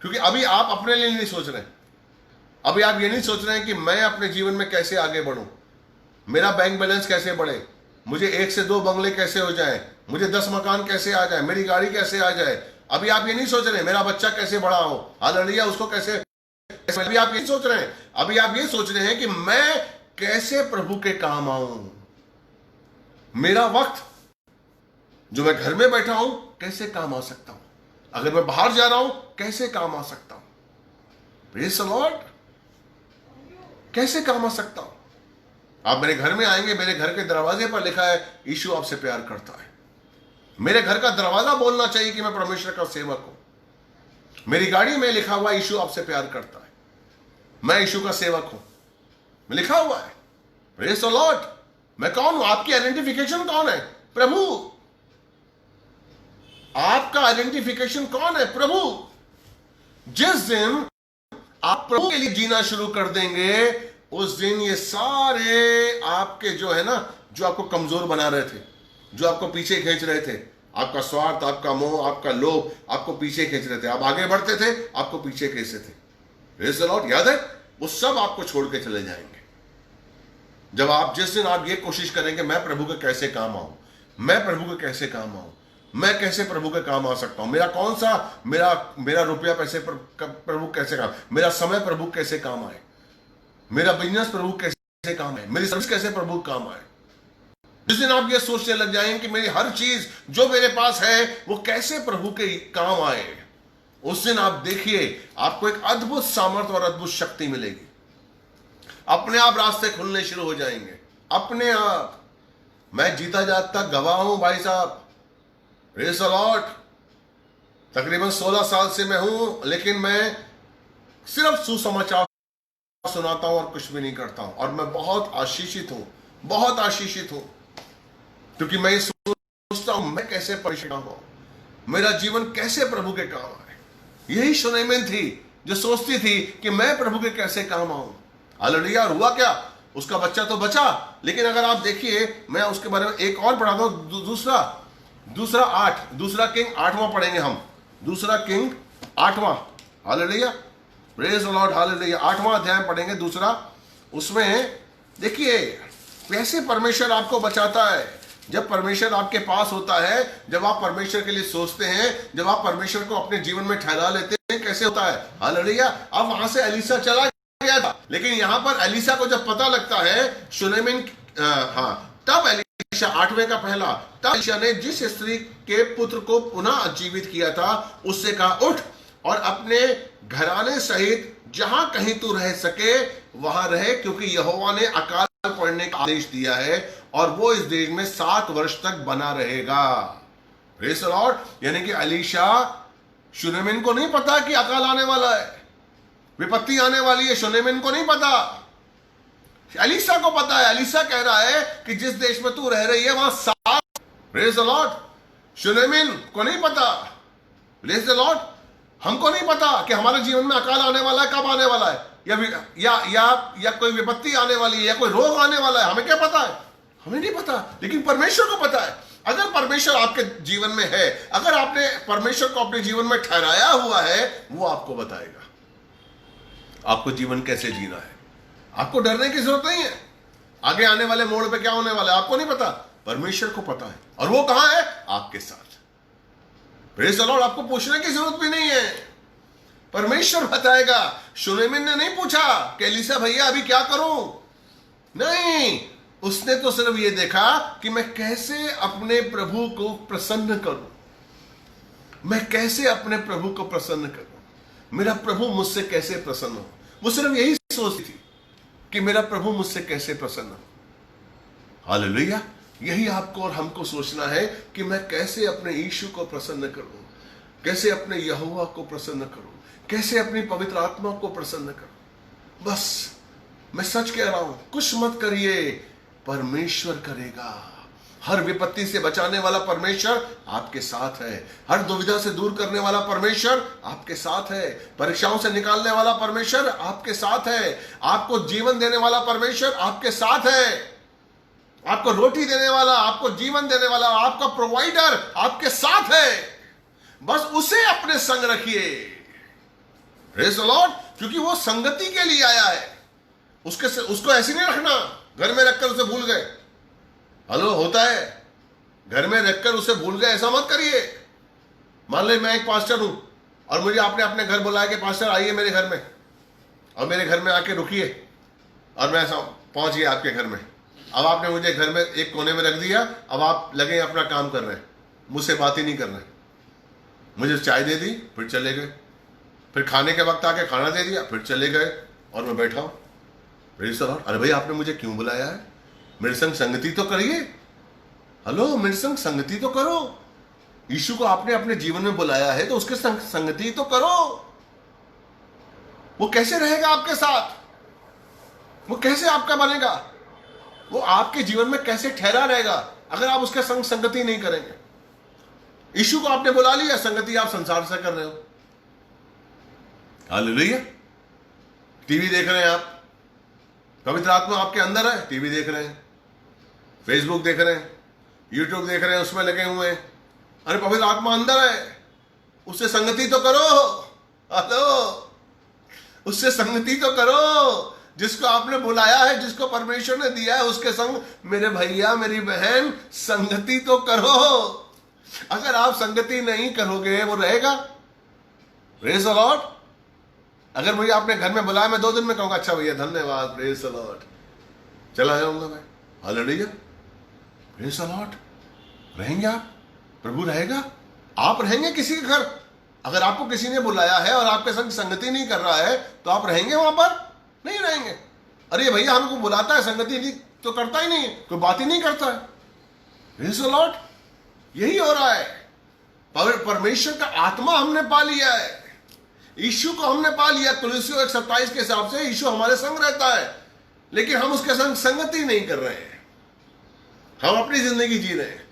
क्योंकि अभी आप अपने लिए नहीं सोच रहे, अभी आप ये नहीं सोच रहे हैं कि मैं अपने जीवन में कैसे आगे बढ़ूं, मेरा बैंक बैलेंस कैसे बढ़े, मुझे 1 से 2 बंगले कैसे हो जाए, मुझे 10 मकान कैसे आ जाए, मेरी गाड़ी कैसे आ जाए। अभी आप ये नहीं सोच रहे मेरा बच्चा कैसे बड़ा हो, हालेलुया, उसको कैसे। अभी आप ये सोच रहे हैं, अभी आप ये सोच रहे हैं कि मैं कैसे प्रभु के काम आऊं, मेरा वक्त जो मैं घर में बैठा हूं कैसे काम आ सकता हूं, अगर मैं बाहर जा रहा हूं कैसे काम आ सकता हूं। प्रेज़ द लॉर्ड, कैसे काम आ सकता हूं। आप मेरे घर में आएंगे, मेरे घर के दरवाजे पर लिखा है यीशु आपसे प्यार करता है। मेरे घर का दरवाजा बोलना चाहिए कि मैं परमेश्वर का सेवक हूं। मेरी गाड़ी में लिखा हुआ यीशु आपसे प्यार करता है, मैं यीशु का सेवक हूं, लिखा हुआ है। प्रेज़ द लॉर्ड, मैं कौन हूं, आपकी आइडेंटिफिकेशन कौन है, प्रभु। आपका आइडेंटिफिकेशन कौन है, प्रभु। जिस दिन आप प्रभु के लिए जीना शुरू कर देंगे, उस दिन ये सारे आपके जो है ना, जो आपको कमजोर बना रहे थे, जो आपको पीछे खींच रहे थे, आपका स्वार्थ, आपका मोह, आपका लोभ आपको पीछे खींच रहे थे, आप आगे बढ़ते थे, आपको पीछे खींचते थे। प्रेज़ द लॉर्ड, याद है, वो सब आपको छोड़ के चले जाएंगे। जब आप जिस दिन आप ये कोशिश करेंगे मैं प्रभु के कैसे काम आऊं, मैं प्रभु के कैसे काम आऊं, मैं कैसे प्रभु के काम आ सकता हूं, मेरा कौन सा मेरा रुपया पैसे प्रभु कैसे काम, मेरा समय प्रभु कैसे काम आए, मेरा बिजनेस प्रभु कैसे काम आए, मेरी सर्विस कैसे प्रभु काम आए। जिस दिन आप ये सोचने लग जाएंगे कि मेरी हर चीज जो मेरे पास है वो कैसे प्रभु के काम आए, उस दिन आप देखिए आपको एक अद्भुत सामर्थ्य और अद्भुत शक्ति मिलेगी। अपने आप रास्ते खुलने शुरू हो जाएंगे, अपने आप। मैं जीता जागता गवाह हूं भाई साहब। प्रेज़ द लॉर्ड, तकरीबन 16 साल से मैं हूं, लेकिन मैं सिर्फ सुसमाचार सुनाता हूं और कुछ भी नहीं करता हूं। और मैं बहुत आशीषित हूं, बहुत आशीषित हूं, क्योंकि मैं सोचता हूं मैं कैसे परेशान हूं, मेरा जीवन कैसे प्रभु के काम आए। यही शूनेमिन थी जो सोचती थी कि मैं प्रभु के कैसे काम आऊं। हालेलुया। और हुआ क्या, उसका बच्चा तो बचा, लेकिन अगर आप देखिए, मैं उसके बारे में एक और पढ़ाता हूं, दूसरा किंग 8वां पढ़ेंगे हम, दूसरा किंग 8वां। Hallelujah, praise the Lord, hallelujah. 8वां अध्याय पढ़ेंगे दूसरा। उसमें देखिए कैसे परमेश्वर आपको बचाता है। जब परमेश्वर आपके पास होता है, जब आप परमेश्वर के लिए सोचते हैं, जब आप परमेश्वर को अपने जीवन में ठहरा लेते हैं, कैसे होता है। हालेलुया। अब वहां से एलीसा चला गया था, लेकिन यहां पर एलीसा को जब पता लगता है शूनेमिन, तब एलीशा 8वें का पहला, तब एलीशा ने जिस स्त्री के पुत्र को पुनः जीवित किया था उससे कहा, उठ और अपने घराने सहित जहां कहीं तू रह सके वहां रहे, क्योंकि यहोवा ने अकाल पड़ने का आदेश दिया है और वो इस देश में 7 वर्ष तक बना रहेगा। Praise the Lord. यानी कि एलीशा, शूनेमिन को नहीं पता कि अकाल आने वाला है, विपत्ति आने वाली है, शूनेमिन को नहीं पता, एलीशा को पता है। एलीशा कह रहा है कि जिस देश में तू रह रही है वहां 7। Praise the Lord. शूनेमिन को नहीं पता, प्रेज़ द लॉर्ड। हमको नहीं पता कि हमारे जीवन में अकाल आने वाला है, कब आने वाला है, या कोई विपत्ति आने वाली है, या कोई रोग आने वाला है, हमें क्या पता है, हमें नहीं पता, लेकिन परमेश्वर को पता है। अगर परमेश्वर आपके जीवन में है, अगर आपने परमेश्वर को अपने जीवन में ठहराया हुआ है, वो आपको बताएगा आपको जीवन कैसे जीना है। आपको डरने की जरूरत नहीं है, आगे आने वाले मोड़ पे क्या होने वाला है आपको नहीं पता, परमेश्वर को पता है, और वो कहां है, आपके साथ। Praise the Lord. आपको पूछने की जरूरत भी नहीं है, परमेश्वर बताएगा। शूनेमिन ने नहीं पूछा कि एलीशा भैया अभी क्या करूं, नहीं, उसने तो सिर्फ ये देखा कि मैं कैसे अपने प्रभु को प्रसन्न करूं, मैं कैसे अपने प्रभु को प्रसन्न करूं, मेरा प्रभु मुझसे कैसे प्रसन्न हो। वो सिर्फ यही सोचती थी कि मेरा प्रभु मुझसे कैसे प्रसन्न हो। हालेलुया। यही आपको और हमको सोचना है कि मैं कैसे अपने यीशु को प्रसन्न करूं, कैसे अपने यहोवा को प्रसन्न करूं, कैसे अपनी पवित्र आत्मा को प्रसन्न करूं। बस मैं सच कह रहा हूं, कुछ मत करिए, परमेश्वर करेगा। हर विपत्ति से बचाने वाला परमेश्वर आपके साथ है, हर दुविधा से दूर करने वाला परमेश्वर आपके साथ है, परीक्षाओं से निकालने वाला परमेश्वर आपके साथ है, आपको जीवन देने वाला परमेश्वर आपके साथ है, आपको रोटी देने वाला, आपको जीवन देने वाला, आपका प्रोवाइडर आपके साथ है। बस उसे अपने संग रखिए। Praise the Lord. क्योंकि वो संगति के लिए आया है। उसको ऐसे नहीं रखना घर में रखकर उसे भूल गए। हेलो, होता है, घर में रखकर उसे भूल गए, ऐसा मत करिए। मान लो मैं एक पास्टर हूं और मुझे आपने अपने घर बुलाया कि पास्टर आइए मेरे घर में, और मेरे घर में आके रुकिए, और मैं पहुंच गया आपके घर में। अब आपने मुझे घर में एक कोने में रख दिया, अब आप लगे अपना काम कर रहे हैं, मुझसे बात ही नहीं कर रहे। मुझे चाय दे दी, फिर चले गए, फिर खाने के वक्त आके खाना दे दिया, फिर चले गए, और मैं बैठा हूं। Praise the Lord. अरे भाई, आपने मुझे क्यों बुलाया है? मेरे संग संगति तो करिए। हेलो, मेरे संग संगति तो करो। यीशु को आपने अपने जीवन में बुलाया है तो उसके संग संगति तो करो। वो कैसे रहेगा आपके साथ? वो कैसे आपका बनेगा? वो आपके जीवन में कैसे ठहरा रहेगा अगर आप उसके संग संगति नहीं करेंगे? यीशु को आपने बुला लिया, संगति आप संसार से कर रहे हो। हालेलुया। टीवी देख रहे हैं आप, पवित्र आत्मा आपके अंदर है, टीवी देख रहे हैं, फेसबुक देख रहे हैं, यूट्यूब देख रहे हैं, उसमें लगे हुए हैं। अरे पवित्र आत्मा अंदर है, उससे संगति तो करो। हेलो, उससे संगति तो करो। जिसको आपने बुलाया है, जिसको परमेश्वर ने दिया है, उसके संग मेरे भैया मेरी बहन संगति तो करो। अगर आप संगति नहीं करोगे, वो रहेगा? Praise the Lord. अगर मुझे आपने घर में बुलाया, मैं 2 दिन में कहूंगा अच्छा भैया धन्यवाद, प्रेज़ द लॉर्ड, चला जाऊंगा मैं। Hallelujah, praise the Lord. रहेंगे आप? प्रभु रहेगा? आप रहेंगे किसी के घर? अगर आपको किसी ने बुलाया है और आपके संग संगति नहीं कर रहा है, तो आप रहेंगे वहां पर? नहीं रहेंगे। अरे भैया हमको बुलाता है, संगति नहीं तो करता ही नहीं, कोई बात ही नहीं करता है। Praise the Lord. यही हो रहा है। परमेश्वर का आत्मा हमने पा लिया है, यीशु को हमने पा लिया। कुलुस्सियों 1:27 के हिसाब से यीशु हमारे संग रहता है, लेकिन हम उसके संग संगति नहीं कर रहे हैं। हम अपनी जिंदगी जी रहे हैं,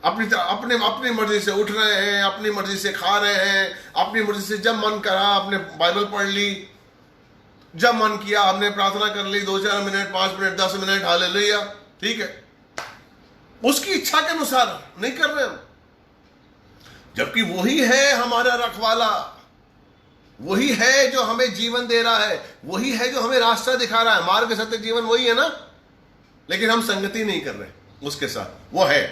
अपनी मर्जी से उठ रहे हैं, अपनी मर्जी से खा रहे हैं, अपनी मर्जी से जब मन करा आपने बाइबल पढ़ ली, जब मन किया हमने प्रार्थना कर ली, 2-4 मिनट, 5 मिनट, 10 मिनट, हालेलुया, ठीक है। उसकी इच्छा के अनुसार नहीं कर रहे हम, जबकि वही है हमारा रखवाला, वही है जो हमें जीवन दे रहा है, वही है जो हमें रास्ता दिखा रहा है। मार्ग, सत्य, जीवन वही है ना, लेकिन हम संगति नहीं कर रहे उसके साथ। वो है,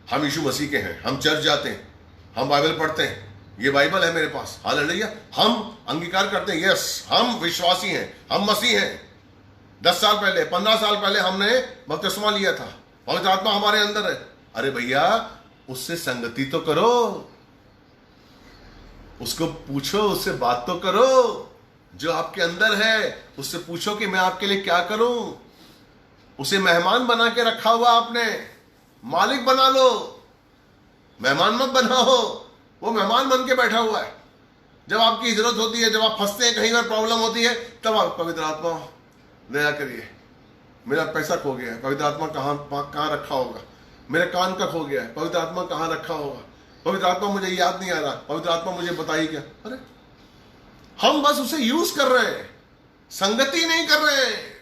हम यीशु मसीह के हैं, हम चर्च जाते हैं, हम बाइबल पढ़ते हैं, ये बाइबल है मेरे पास, हालेलुया। हम अंगीकार करते हैं, यस हम विश्वासी हैं, हम मसीह हैं। 10 साल पहले, 15 साल पहले हमने बपतिस्मा लिया था, पवित्र आत्मा हमारे अंदर है। अरे भैया, उससे संगति तो करो, उसको पूछो, उससे बात तो करो, जो आपके अंदर है उससे पूछो कि मैं आपके लिए क्या करूं। उसे मेहमान बना के रखा हुआ आपने, मालिक बना लो, मेहमान मत बनाओ। वो मेहमान बन के बैठा हुआ है। जब आपकी जरूरत होती है, जब आप फंसते हैं, कहीं पर प्रॉब्लम होती है, तब आप पवित्र आत्मा दया करिए, मेरा पैसा खो गया है, पवित्र आत्मा कहाँ रखा होगा, मेरे कान का खो गया है, पवित्र आत्मा कहाँ रखा होगा, पवित्र आत्मा मुझे याद नहीं आ रहा, पवित्र आत्मा मुझे बताइए क्या। अरे हम बस उसे यूज कर रहे हैं, संगति नहीं कर रहे हैं।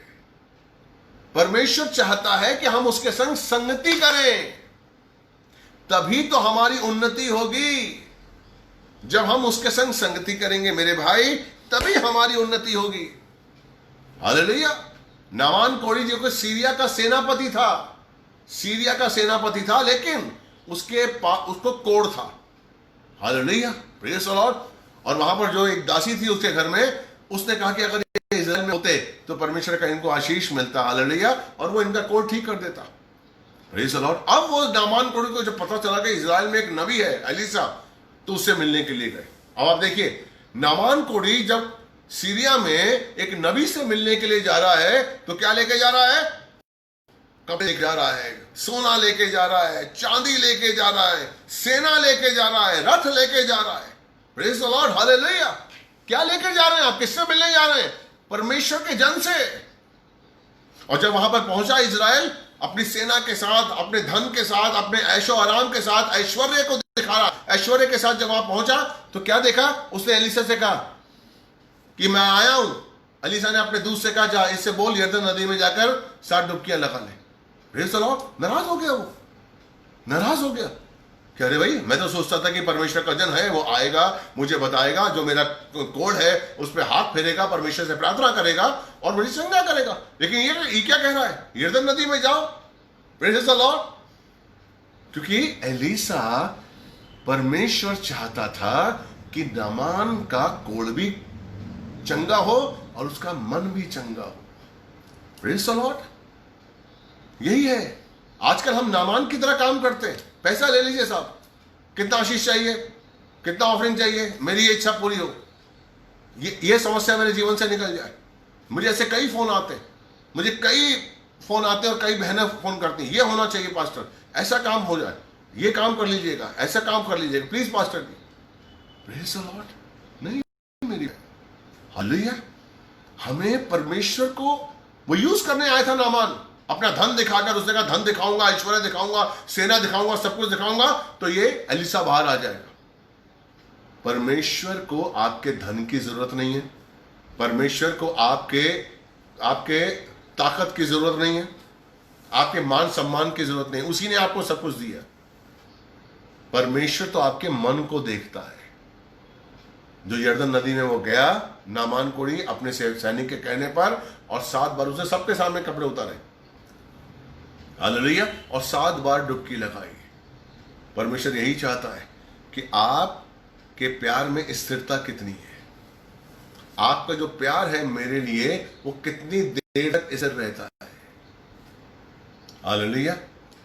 परमेश्वर चाहता है कि हम उसके संग संगति करें, तभी तो हमारी उन्नति होगी। जब हम उसके संग संगति करेंगे मेरे भाई, तभी हमारी उन्नति होगी। हालेलुया। नामान कोढ़ी जो कि सीरिया का सेनापति था, सीरिया का सेनापति था, लेकिन उसको कोढ़ था। Hallelujah, praise the Lord. और वहां पर जो एक दासी थी उसके घर में, उसने कहा कि अगर ये इज़राइल में होते तो परमेश्वर का इनको आशीष मिलता, हालेलुया, और वो इनका कोढ़ ठीक कर देता। Praise the Lord. अब वो नामान कोढ़ी को जब पता चला कि इज़राइल में एक नबी है एलीसा, तो उससे मिलने के लिए गए। अब आप देखिए, नामान कोढ़ी जब सीरिया में एक नबी से मिलने के लिए जा रहा है, तो क्या लेके जा रहा है? कपड़े लेके जा रहा है, सोना लेके जा रहा है, चांदी लेके जा रहा है, सेना लेके जा रहा है, रथ लेके जा रहा है। Praise the Lord, hallelujah. क्या लेकर जा रहे हैं आप? किससे मिलने जा रहे हैं? परमेश्वर के जन से। और जब वहां पर पहुंचा इज़राइल, अपनी सेना के साथ, अपने धन के साथ, अपने ऐशो आराम के साथ, ऐश्वर्य को दिखा रहा, ऐश्वर्य के साथ जब वहां पहुंचा तो क्या देखा? उसने एलीसा से कहा कि मैं आया हूं। एलीसा ने अपने दूत से कहा, जा इससे बोल यरदन नदी में जाकर 7 डुबकियां लगा ले। Praise the Lord. नाराज हो गया, वो नाराज हो गया। कि अरे भाई मैं तो सोचता था कि परमेश्वर का जन है, वो आएगा, मुझे बताएगा, जो मेरा कोड है उस पर हाथ फेरेगा, परमेश्वर से प्रार्थना करेगा और मुझे चंगा करेगा। लेकिन ये क्या कह रहा है, यरदन नदी में जाओ, प्रेज द लॉर्ड। क्योंकि एलीसा, परमेश्वर चाहता था कि नामान का कोड भी चंगा हो और उसका मन भी चंगा हो। Praise the Lord. यही है, आजकल हम नामान की तरह काम करते हैं। पैसा ले लीजिए साहब, कितना आशीष चाहिए, कितना ऑफरिंग चाहिए, मेरी ये इच्छा पूरी हो, ये समस्या मेरे जीवन से निकल जाए। मुझे ऐसे कई फोन आते हैं, मुझे कई फोन आते हैं और कई बहनें फोन करती हैं, ये होना चाहिए पास्टर, ऐसा काम हो जाए, ये काम कर लीजिएगा, ऐसा काम कर लीजिएगा please pastor ji. Praise the lord. नहीं मेरी, हालेलुया। हमें परमेश्वर को वो यूज करने आया था नामान, अपना धन दिखाकर उसने कहा धन दिखाऊंगा, ऐश्वर्य दिखाऊंगा, सेना दिखाऊंगा, सब कुछ दिखाऊंगा, तो ये एलीसा बाहर आ जाएगा। परमेश्वर को आपके धन की जरूरत नहीं है, परमेश्वर को आपके ताकत की जरूरत नहीं है, आपके मान सम्मान की जरूरत नहीं, उसी ने आपको सब कुछ दिया। परमेश्वर तो आपके मन को देखता है। जो यरदन नदी में वो गया, नामान कोड़ी अपने सैनिक के कहने पर, और 7 बार उसने सबके सामने कपड़े उतारे, हालेलुया, और 7 बार डुबकी लगाई। परमेश्वर यही चाहता है कि आपके प्यार में स्थिरता कितनी है, आपका जो प्यार है मेरे लिए वो कितनी देर तक स्थिर रहता है। हालेलुया।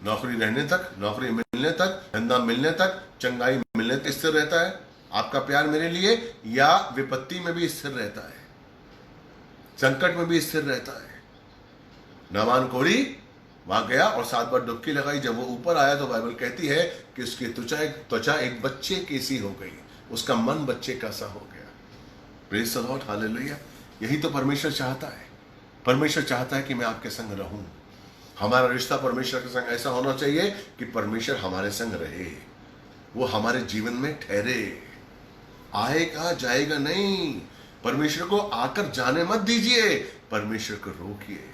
नौकरी रहने तक, नौकरी मिलने तक, धंधा मिलने तक, चंगाई मिलने तक स्थिर रहता है आपका प्यार मेरे लिए, या विपत्ति में भी स्थिर रहता है, संकट में भी स्थिर रहता है। नामान कोड़ी वहां गया और 7 बार डुबकी लगाई। जब वो ऊपर आया तो बाइबल कहती है कि उसकी त्वचा एक बच्चे की सी हो गई, उसका मन बच्चे का सा हो गया। Praise the Lord, hallelujah. यही तो परमेश्वर चाहता है। परमेश्वर चाहता है कि मैं आपके संग रहूं। हमारा रिश्ता परमेश्वर के संग ऐसा होना चाहिए कि परमेश्वर हमारे संग रहे, वो हमारे जीवन में ठहरे, आएगा जाएगा नहीं। परमेश्वर को आकर जाने मत दीजिए, परमेश्वर को रोकिए।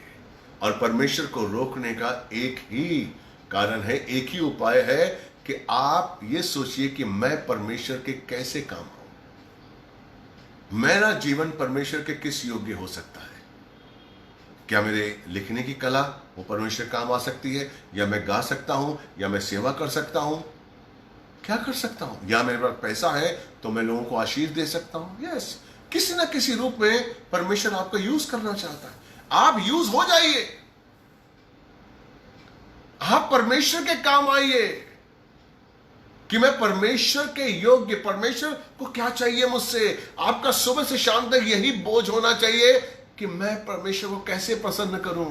और परमेश्वर को रोकने का एक ही कारण है, एक ही उपाय है कि आप ये सोचिए कि मैं परमेश्वर के कैसे काम आऊं, मेरा जीवन परमेश्वर के किस योग्य हो सकता है। क्या मेरे लिखने की कला वो परमेश्वर काम आ सकती है, या मैं गा सकता हूं, या मैं सेवा कर सकता हूं, क्या कर सकता हूं, या मेरे पास पैसा है तो मैं लोगों को आशीष दे सकता हूं। यस, किसी ना किसी रूप में परमेश्वर आपको यूज करना चाहता है। आप यूज हो जाइए, आप परमेश्वर के काम आइए कि मैं परमेश्वर के योग्य, परमेश्वर को क्या चाहिए मुझसे। आपका सुबह से शाम तक यही बोझ होना चाहिए कि मैं परमेश्वर को कैसे प्रसन्न करूं।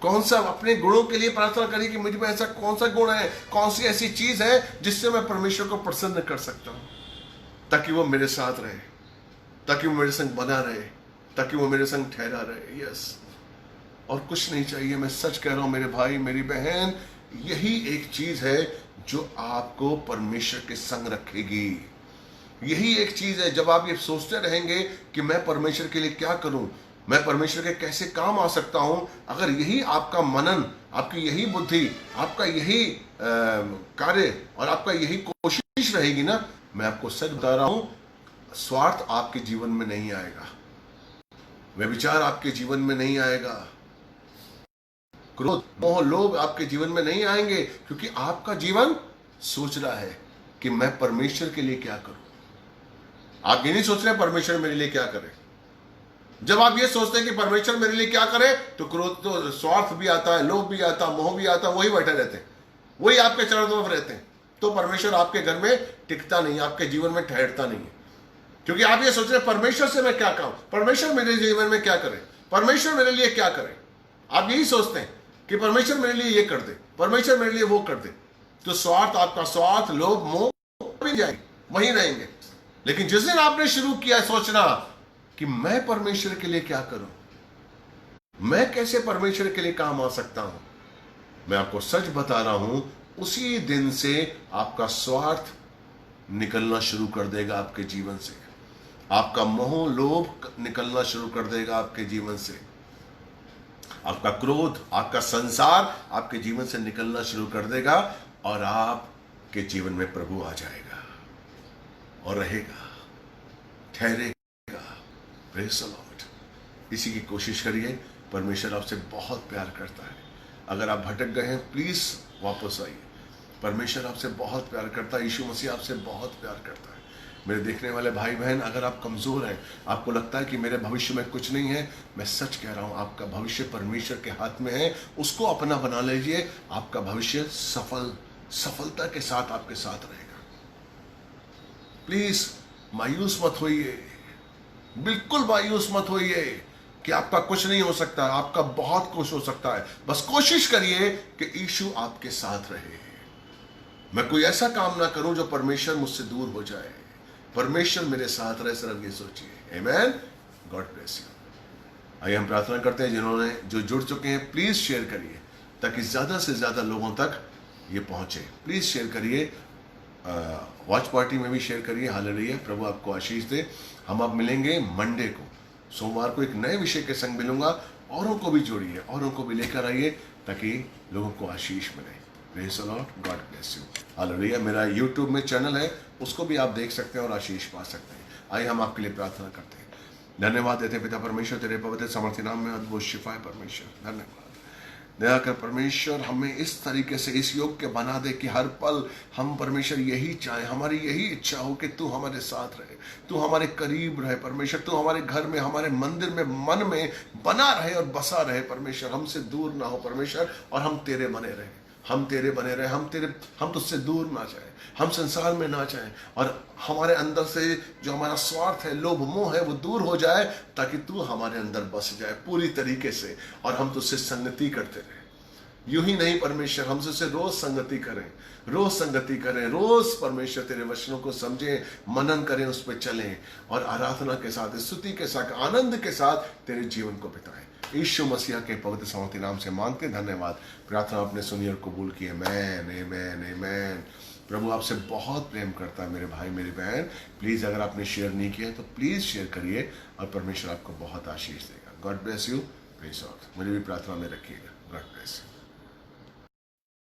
कौन सा अपने गुणों के लिए प्रार्थना करिए कि मुझ में ऐसा कौन सा गुण है, कौन सी ऐसी चीज है जिससे मैं परमेश्वर को प्रसन्न कर सकता हूं, ताकि वो मेरे साथ रहे, ताकि वो मेरे संग बना रहे, ताकि वो मेरे संग ठहरा रहे। यस, और कुछ नहीं चाहिए। मैं सच कह रहा हूं मेरे भाई मेरी बहन, यही एक चीज है जो आपको परमेश्वर के संग रखेगी। यही एक चीज है, जब आप ये सोचते रहेंगे कि मैं परमेश्वर के लिए क्या करूं, मैं परमेश्वर के कैसे काम आ सकता हूं, अगर यही आपका मनन, आपकी यही बुद्धि, आपका यही कार्य और आपका यही कोशिश रहेगी ना, मैं आपको सच बता रहा हूं, स्वार्थ आपके जीवन में नहीं आएगा, व्यभिचार आपके जीवन में नहीं आएगा, क्रोध मोह लोभ आपके जीवन में नहीं आएंगे, क्योंकि आपका जीवन सोच रहा है कि मैं परमेश्वर के लिए क्या करूं। आप ये नहीं सोच रहे परमेश्वर मेरे लिए क्या करे। जब आप ये सोचते हैं कि परमेश्वर मेरे लिए क्या करे, तो क्रोध, तो स्वार्थ भी आता है, लोभ भी आता, मोह भी आता, वही बैठे रहते हैं, वही आपके चारों तरफ रहते हैं। तो परमेश्वर आपके घर में टिकता नहीं, आपके जीवन में ठहरता नहीं है, क्योंकि आप ये सोच रहे परमेश्वर से मैं क्या कहूं, परमेश्वर मेरे जीवन में क्या करे, परमेश्वर मेरे लिए क्या करे। आप यही सोचते हैं कि परमेश्वर मेरे लिए ये कर दे, परमेश्वर मेरे लिए वो कर दे। तो स्वार्थ, आपका स्वार्थ, लोभ, मोह भी जाएंगे, वहीं रहेंगे। लेकिन जिस दिन आपने शुरू किया सोचना कि मैं परमेश्वर के लिए क्या करूं, मैं कैसे परमेश्वर के लिए काम आ सकता हूं, मैं आपको सच बता रहा हूं, उसी दिन से आपका स्वार्थ निकलना शुरू कर देगा आपके जीवन से, आपका मोह लोभ निकलना शुरू कर देगा आपके जीवन से, आपका क्रोध, आपका संसार आपके जीवन से निकलना शुरू कर देगा। और आपके जीवन में प्रभु आ जाएगा और रहेगा, ठहरेगा। Praise the Lord. इसी की कोशिश करिए। परमेश्वर आपसे बहुत प्यार करता है। अगर आप भटक गए हैं, प्लीज वापस आइए। परमेश्वर आपसे बहुत प्यार करता है। यीशु मसीह आपसे बहुत प्यार करता है। मेरे देखने वाले भाई बहन, अगर आप कमजोर हैं, आपको लगता है कि मेरे भविष्य में कुछ नहीं है, मैं सच कह रहा हूं, आपका भविष्य परमेश्वर के हाथ में है। उसको अपना बना लीजिए। आपका भविष्य सफलता के साथ आपके साथ रहेगा। प्लीज मायूस मत होइए, बिल्कुल मायूस मत होइए कि आपका कुछ नहीं हो सकता। आपका बहुत कुछ हो सकता है। बस कोशिश करिए कि यीशु आपके साथ रहे। मैं कोई ऐसा काम ना करूं जो परमेश्वर मुझसे दूर हो जाए। परमेश्वर मेरे साथ रहे, सिर्फ ये सोचिए। आमेन। God bless you. आइए हम प्रार्थना करते हैं। जिन्होंने जो जुड़ चुके हैं, प्लीज शेयर करिए ताकि ज्यादा से ज्यादा लोगों तक ये पहुंचे। प्लीज शेयर करिए, वॉच पार्टी में भी शेयर करिए। हालेलुया। प्रभु आपको आशीष दे। हम अब मिलेंगे मंडे को, सोमवार को एक नए विषय के संग मिलूंगा। औरों को भी जोड़िए, औरों को भी लेकर आइए ताकि लोगों को आशीष मिले। Praise the Lord. God bless you. Hallelujah. मेरा यूट्यूब में चैनल है, उसको भी आप देख सकते हैं और आशीष पा सकते हैं। आइए हम आपके लिए प्रार्थना करते हैं। धन्यवाद देते पिता परमेश्वर, तेरे पवित्र सामर्थ्य नाम में अद्भुत शिफा है परमेश्वर। धन्यवाद। दया कर परमेश्वर, हमें इस तरीके से इस योग के बना दे कि हर पल हम परमेश्वर यही चाहे, हमारी यही इच्छा हो कि तू हमारे साथ रहे, तू हमारे करीब रहे परमेश्वर, तू हमारे घर में, हमारे मंदिर में, मन में बना रहे और बसा रहे परमेश्वर। हमसे दूर ना हो परमेश्वर, और हम तेरे बने रहे, हम तेरे बने रहे, हम तुझसे दूर ना जाए, हम संसार में ना जाए, और हमारे अंदर से जो हमारा स्वार्थ है, लोभ मोह है, वो दूर हो जाए ताकि तू हमारे अंदर बस जाए पूरी तरीके से, और हम तुझसे संगति करते रहे। यूं ही नहीं परमेश्वर, हमसे रोज संगति करें, रोज संगति करें, रोज परमेश्वर तेरे वचनों को समझें, मनन करें, उस पर चलें, और आराधना के साथ, स्तुति के साथ, आनंद के साथ तेरे जीवन को बिताएं। यीशु मसीह के पवित्र सामर्थ्य नाम से मांगते धन्यवाद। प्रार्थना आपने सुनी और कबूल की। आमेन, आमेन, आमेन। प्रभु आपसे बहुत प्रेम करता है मेरे भाई, मेरी बहन। प्लीज अगर आपने शेयर नहीं किया तो प्लीज शेयर करिए, और परमेश्वर आपको बहुत आशीष देगा। God bless you. Praise God. मुझे भी प्रार्थना में रखिएगा। God bless you.